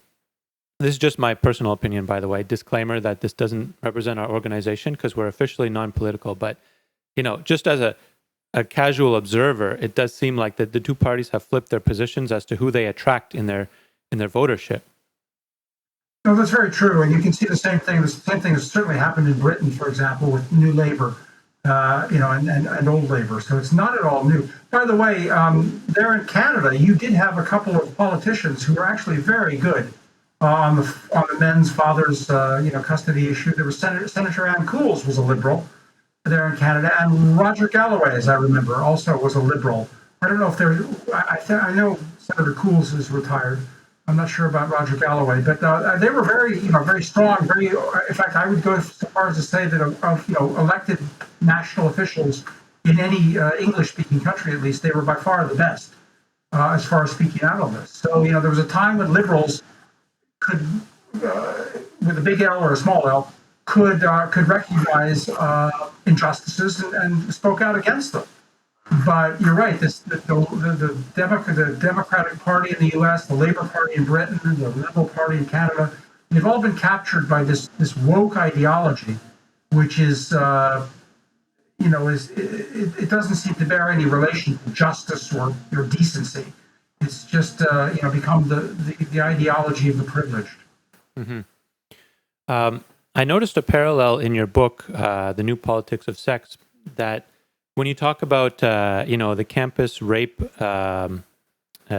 This is just my personal opinion, by the way. Disclaimer that this doesn't represent our organization because we're officially non-political. But just as a casual observer, it does seem like that the two parties have flipped their positions as to who they attract in their votership.
No, that's very true, and you can see the same thing. The same thing has certainly happened in Britain, for example, with New Labour, and Old Labour. So it's not at all new. By the way, there in Canada, you did have a couple of politicians who were actually very good on the men's fathers, custody issue. There was Senator Ann Cools was a Liberal there in Canada, and Roger Galloway, as I remember, also was a Liberal. I don't know if there. I know Senator Cools is retired. I'm not sure about Roger Galloway, but they were very strong. In fact, I would go so far as to say that of elected national officials in any English-speaking country, at least, they were by far the best as far as speaking out on this. So there was a time when Liberals could, with a big L or a small L, could recognize injustices and spoke out against them. But you're right. The Democratic Party in the U.S., the Labour Party in Britain, the Liberal Party in Canada, they've all been captured by this woke ideology, which is it doesn't seem to bear any relation to justice or decency. It's just become the ideology of the privileged.
Mm-hmm. I noticed a parallel in your book, The New Politics of Sex, that when you talk about the campus rape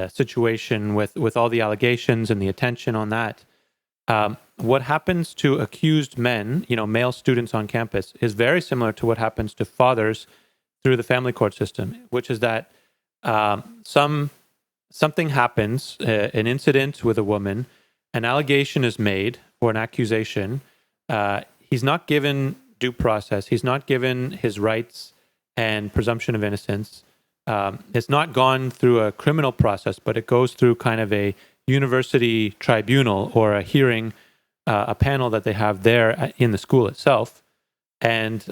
situation with all the allegations and the attention on that, what happens to accused men, male students on campus, is very similar to what happens to fathers through the family court system, which is that something happens, an incident with a woman, an allegation is made or an accusation. He's not given due process. He's not given his rights and presumption of innocence. It's not gone through a criminal process, but it goes through kind of a university tribunal or a hearing, a panel that they have there in the school itself. And,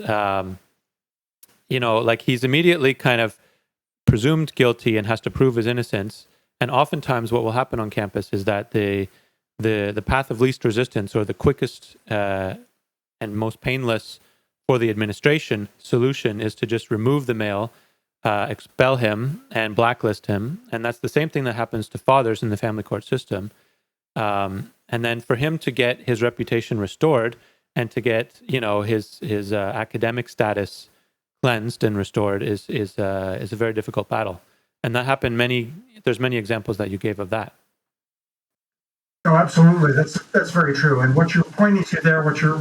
he's immediately kind of presumed guilty and has to prove his innocence. And oftentimes what will happen on campus is that the path of least resistance, or the quickest and most painless for the administration solution, is to just remove the male, expel him, and blacklist him. And that's the same thing that happens to fathers in the family court system. And then for him to get his reputation restored and to get his academic status cleansed and restored is a very difficult battle. And that happened there's many examples that you gave of that.
No, absolutely. That's very true. And what you're pointing to there, what you're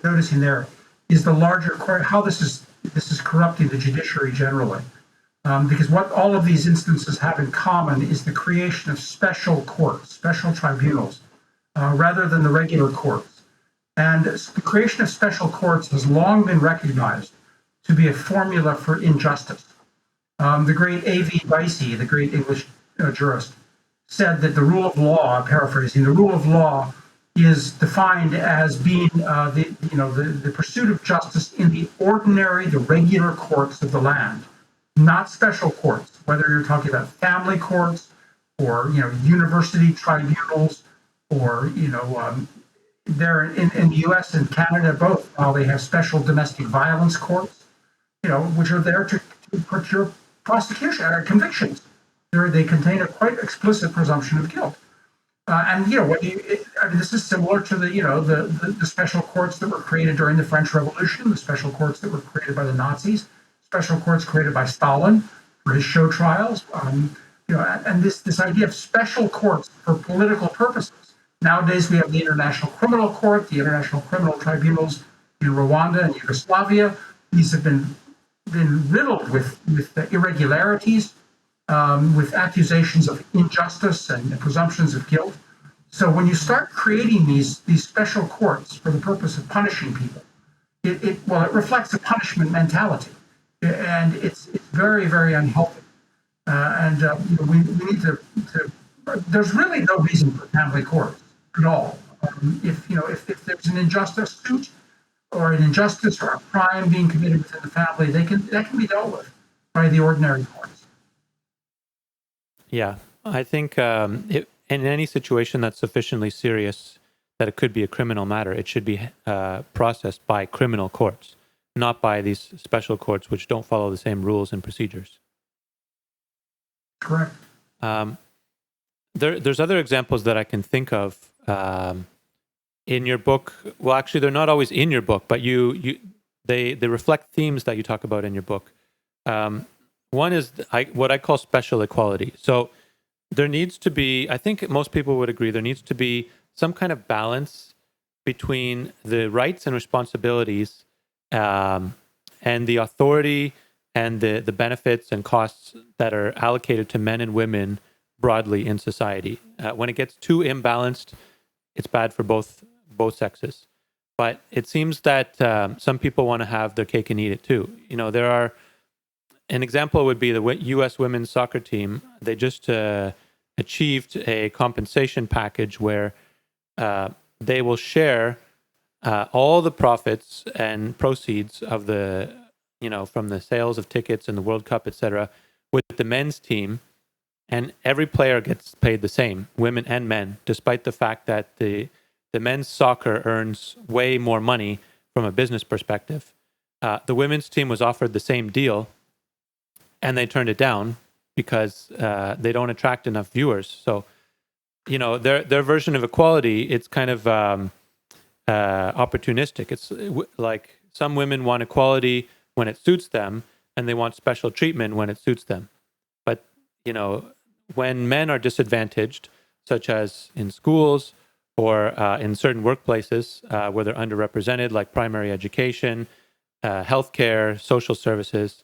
noticing there, is the larger how this is corrupting the judiciary generally. Because what all of these instances have in common is the creation of special courts, special tribunals, rather than the regular courts. And the creation of special courts has long been recognized to be a formula for injustice. The great A.V. Dicey, the great English jurist, said that the rule of law, I'm paraphrasing, the rule of law is defined as being the pursuit of justice in the regular courts of the land, not special courts, whether you're talking about family courts or university tribunals or there in the U.S. and Canada both. Now they have special domestic violence courts, which are there to procure prosecution or convictions. They contain a quite explicit presumption of guilt. This is similar to the special courts that were created during the French Revolution, the special courts that were created by the Nazis, special courts created by Stalin for his show trials. And this idea of special courts for political purposes. Nowadays we have the International Criminal Court, the International Criminal Tribunals in Rwanda and Yugoslavia. These have been riddled with irregularities, with accusations of injustice and presumptions of guilt. So when you start creating these special courts for the purpose of punishing people, it reflects a punishment mentality, and it's very, very unhealthy. We need to. There's really no reason for family courts at all. If there's an injustice suit, or an injustice or a crime being committed within the family, that can be dealt with by the ordinary courts.
Yeah, I think in any situation that's sufficiently serious that it could be a criminal matter, it should be processed by criminal courts, not by these special courts which don't follow the same rules and procedures.
Correct.
There's other examples that I can think of in your book. Well, actually, they're not always in your book, but they reflect themes that you talk about in your book. One is what I call special equality. So there needs to be, I think most people would agree, there needs to be some kind of balance between the rights and responsibilities and the authority and the benefits and costs that are allocated to men and women broadly in society. When it gets too imbalanced, it's bad for both sexes. But it seems that some people want to have their cake and eat it too. You know, an example would be the U.S. women's soccer team. They just achieved a compensation package where they will share all the profits and proceeds of from the sales of tickets and the World Cup, etc., with the men's team, and every player gets paid the same, women and men, despite the fact that the men's soccer earns way more money from a business perspective. The women's team was offered the same deal, and they turned it down because they don't attract enough viewers. So, their version of equality, it's kind of opportunistic. It's like some women want equality when it suits them, and they want special treatment when it suits them. But, when men are disadvantaged, such as in schools or in certain workplaces where they're underrepresented, like primary education, healthcare, social services,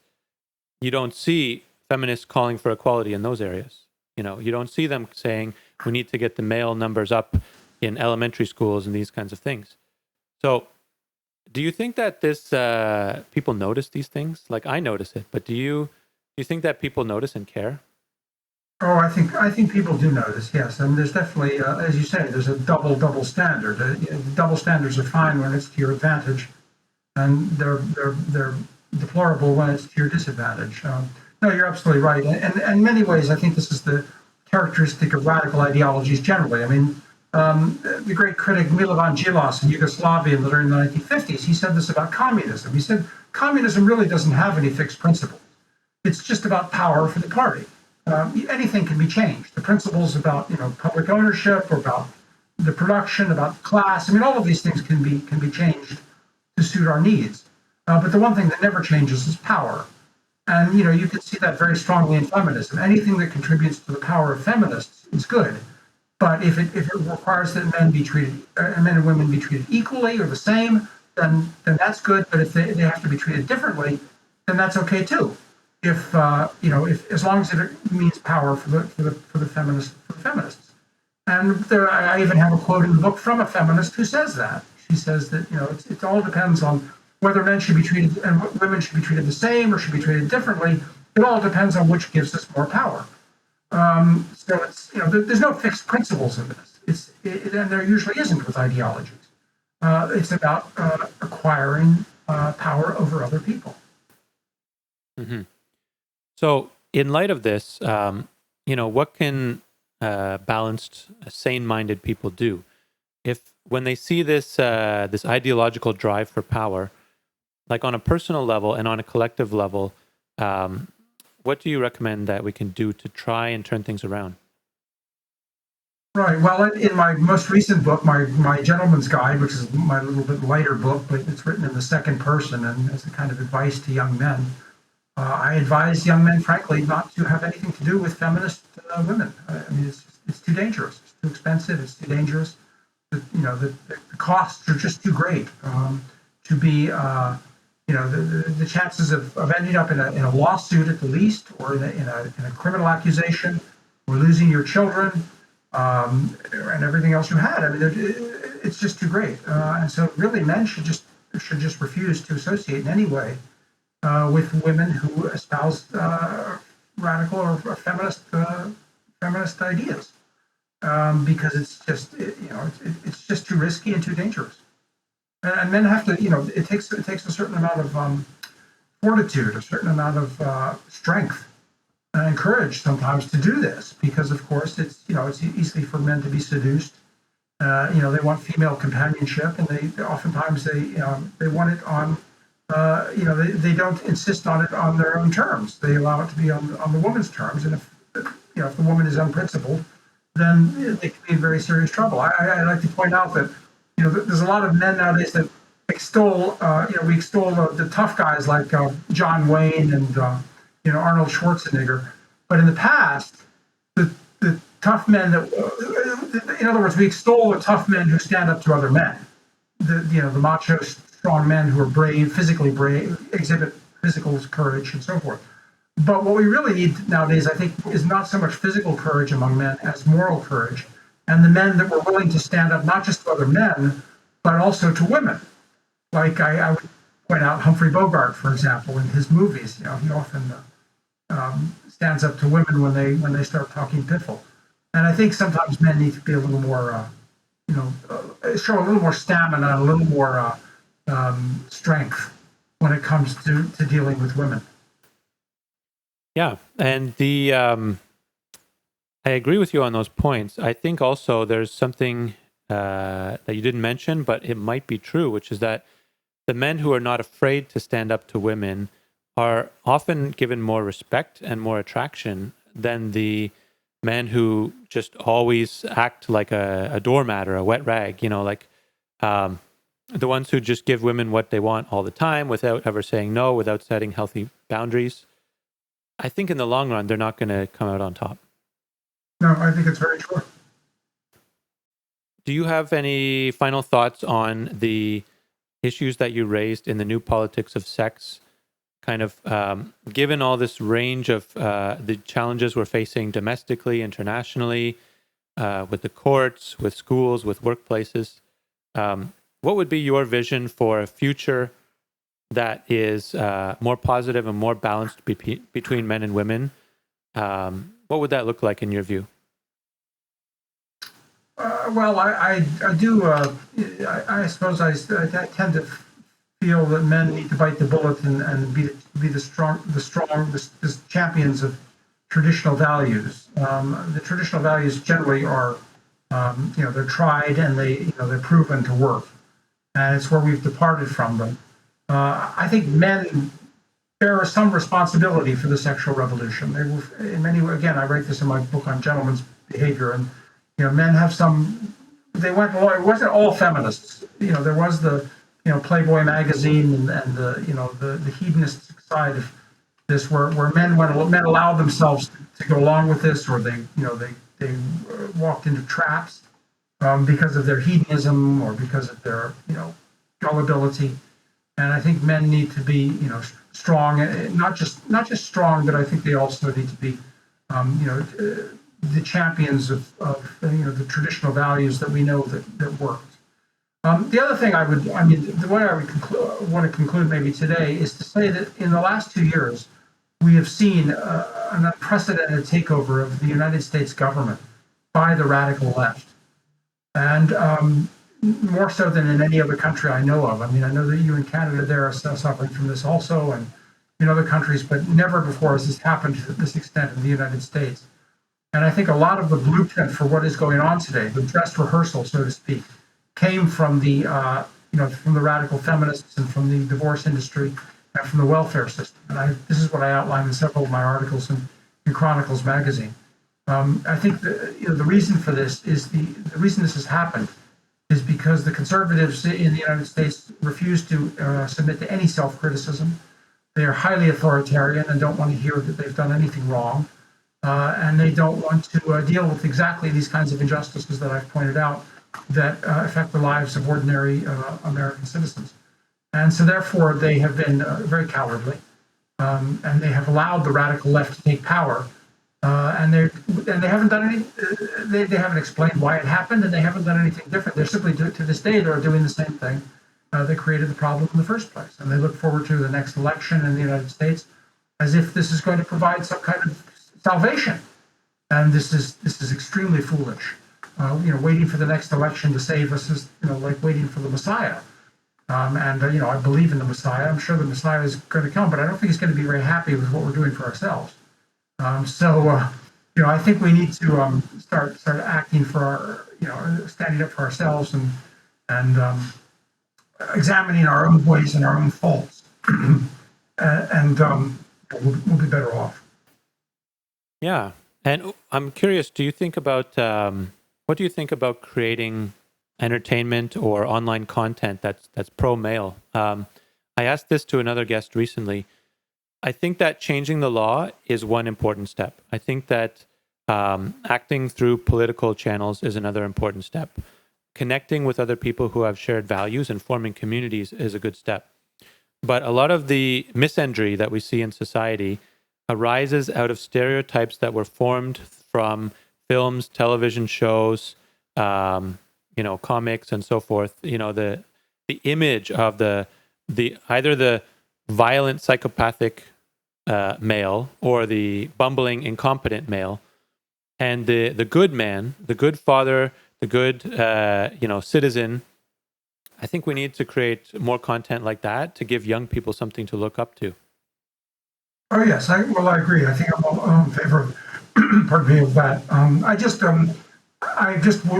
you don't see feminists calling for equality in those areas. You don't see them saying we need to get the male numbers up in elementary schools and these kinds of things. So do you think that people notice these things? Like, I notice it, but do you think that people notice and care?
Oh, I think people do notice, yes, and there's definitely, as you say, there's a double standard. Double standards are fine when it's to your advantage, and they're deplorable when it's to your disadvantage. No, you're absolutely right, and in many ways, I think this is the characteristic of radical ideologies generally. I mean, the great critic Milovan Djilas in Yugoslavia during the 1950s, he said this about communism. He said communism really doesn't have any fixed principles. It's just about power for the party. Anything can be changed. The principles about public ownership, or about the production, about class. I mean, all of these things can be changed to suit our needs. But the one thing that never changes is power. And you can see that very strongly in feminism. Anything that contributes to the power of feminists is good. But if it requires that men and women be treated equally or the same, then that's good. But if they have to be treated differently, then that's okay too. If as long as it means power for the feminists. And I even have a quote in the book from a feminist who says that. She says that it all depends on whether men should be treated and women should be treated the same or should be treated differently. It all depends on which gives us more power. So it's there's no fixed principles in this. And there usually isn't with ideologies. It's about acquiring power over other people.
Mm-hmm. So, in light of this, what can balanced, sane-minded people do when they see this ideological drive for power, like on a personal level and on a collective level? What do you recommend that we can do to try and turn things around?
Right. Well, in my most recent book, my Gentleman's Guide, which is my little bit lighter book, but it's written in the second person and as a kind of advice to young men. I advise young men, frankly, not to have anything to do with feminist women. I mean, it's too dangerous. It's too expensive. It's too dangerous. The costs are just too great to be. The chances of ending up in a lawsuit at the least, or in a criminal accusation, or losing your children and everything else you had. I mean, it's just too great. And so, really, men should just refuse to associate in any way with women who espouse radical or feminist ideas, because it's just too risky and too dangerous. And men have to, it takes a certain amount of fortitude, a certain amount of strength and courage sometimes to do this, because of course it's easy for men to be seduced. They want female companionship, and they oftentimes they want it on. They don't insist on it on their own terms. They allow it to be on the woman's terms, and if the woman is unprincipled, then they can be in very serious trouble. I like to point out that there's a lot of men nowadays that extol we extol the tough guys like John Wayne and Arnold Schwarzenegger, but in the past the tough men in other words, we extol the tough men who stand up to other men, the macho strong men who are brave, physically brave, exhibit physical courage and so forth. But what we really need nowadays, I think, is not so much physical courage among men as moral courage, and the men that were willing to stand up not just to other men, but also to women. Like I would point out Humphrey Bogart, for example, in his movies. He often stands up to women when they start talking piffle. And I think sometimes men need to be a little more, show a little more stamina, a little more strength when it comes to dealing with women.
Yeah, and I agree with you on those points. I think also there's something that you didn't mention, but it might be true, which is that the men who are not afraid to stand up to women are often given more respect and more attraction than the men who just always act like a doormat or a wet rag, the ones who just give women what they want all the time without ever saying no, without setting healthy boundaries. I think in the long run, they're not going to come out on top.
No, I think it's very true.
Do you have any final thoughts on the issues that you raised in the New Politics of Sex? Kind of given all this range of the challenges we're facing domestically, internationally, with the courts, with schools, with workplaces, what would be your vision for a future that is more positive and more balanced between men and women? What would that look like in your view?
Well, I do. I suppose I tend to feel that men need to bite the bullet and be the champions of traditional values. The traditional values generally are, they're tried and they're proven to work, and it's where we've departed from them. I think men bear some responsibility for the sexual revolution. They were, in many ways, again, I write this in my book on gentlemen's behavior, and men have some. It wasn't all feminists. There was the Playboy magazine and the hedonistic side of this, where men allowed themselves to go along with this, or they walked into traps because of their hedonism or because of their gullibility. And I think men need to be strong, not just strong, but I think they also need to be the champions of the traditional values that we know that worked. The other thing the way I would want to conclude maybe today is to say that in the last 2 years, we have seen an unprecedented takeover of the United States government by the radical left, and more so than in any other country I know of. I know that you in Canada there are suffering from this also, and in other countries, but never before has this happened to this extent in the United States. And I think a lot of the blueprint for what is going on today, the dress rehearsal, so to speak, came from the from the radical feminists and from the divorce industry and from the welfare system. And this is what I outline in several of my articles in Chronicles magazine. I think the reason for this is the reason this has happened is because the conservatives in the United States refuse to submit to any self-criticism. They are highly authoritarian and don't want to hear that they've done anything wrong. And they don't want to deal with exactly these kinds of injustices that I've pointed out that affect the lives of ordinary American citizens. And so therefore they have been very cowardly, and they have allowed the radical left to take power. And they haven't done any. They haven't explained why it happened, and they haven't done anything different. They're simply to this day they're doing the same thing that created the problem in the first place. And they look forward to the next election in the United States as if this is going to provide some kind of salvation. And this is extremely foolish. Waiting for the next election to save us is like waiting for the Messiah. I believe in the Messiah. I'm sure the Messiah is going to come, but I don't think he's going to be very happy with what we're doing for ourselves. I think we need to start acting for our, standing up for ourselves and examining our own ways and our own faults, and we'll be better off.
Yeah, and I'm curious. Do you think about what do you think about creating entertainment or online content that's pro male? I asked this to another guest recently. I think that changing the law is one important step. I think that acting through political channels is another important step. Connecting with other people who have shared values and forming communities is a good step. But a lot of the misandry that we see in society arises out of stereotypes that were formed from films, television shows, comics, and so forth. The image of the either the violent psychopathic male or the bumbling incompetent male, and the good man, the good father, the good citizen. I think we need to create more content like that to give young people something to look up to.
Oh yes, I agree. I think I'm all in favor of, pardon me, of that.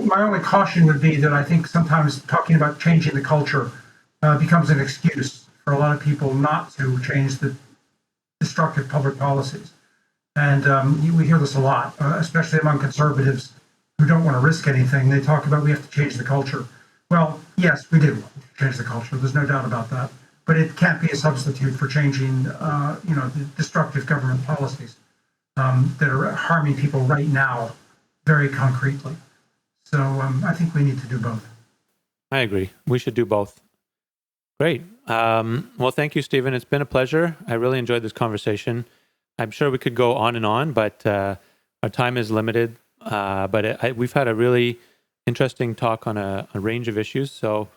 My only caution would be that I think sometimes talking about changing the culture becomes an excuse for a lot of people not to change the destructive public policies. And we hear this a lot, especially among conservatives who don't want to risk anything. They talk about we have to change the culture. Well, yes, we do change the culture. There's no doubt about that. But it can't be a substitute for changing, the destructive government policies that are harming people right now, very concretely. So I think we need to do both.
I agree. We should do both. Great. Well, thank you, Stephen. It's been a pleasure. I really enjoyed this conversation. I'm sure we could go on and on, but our time is limited. But we've had a really interesting talk on a range of issues. So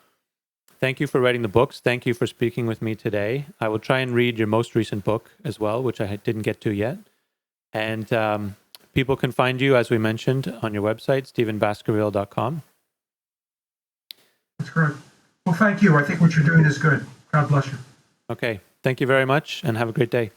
thank you for writing the books. Thank you for speaking with me today. I will try and read your most recent book as well, which I didn't get to yet. And people can find you, as we mentioned, on your website, stephenbaskerville.com.
That's correct. Well, thank you. I think what you're doing is good. God bless you.
Okay. Thank you very much and have a great day.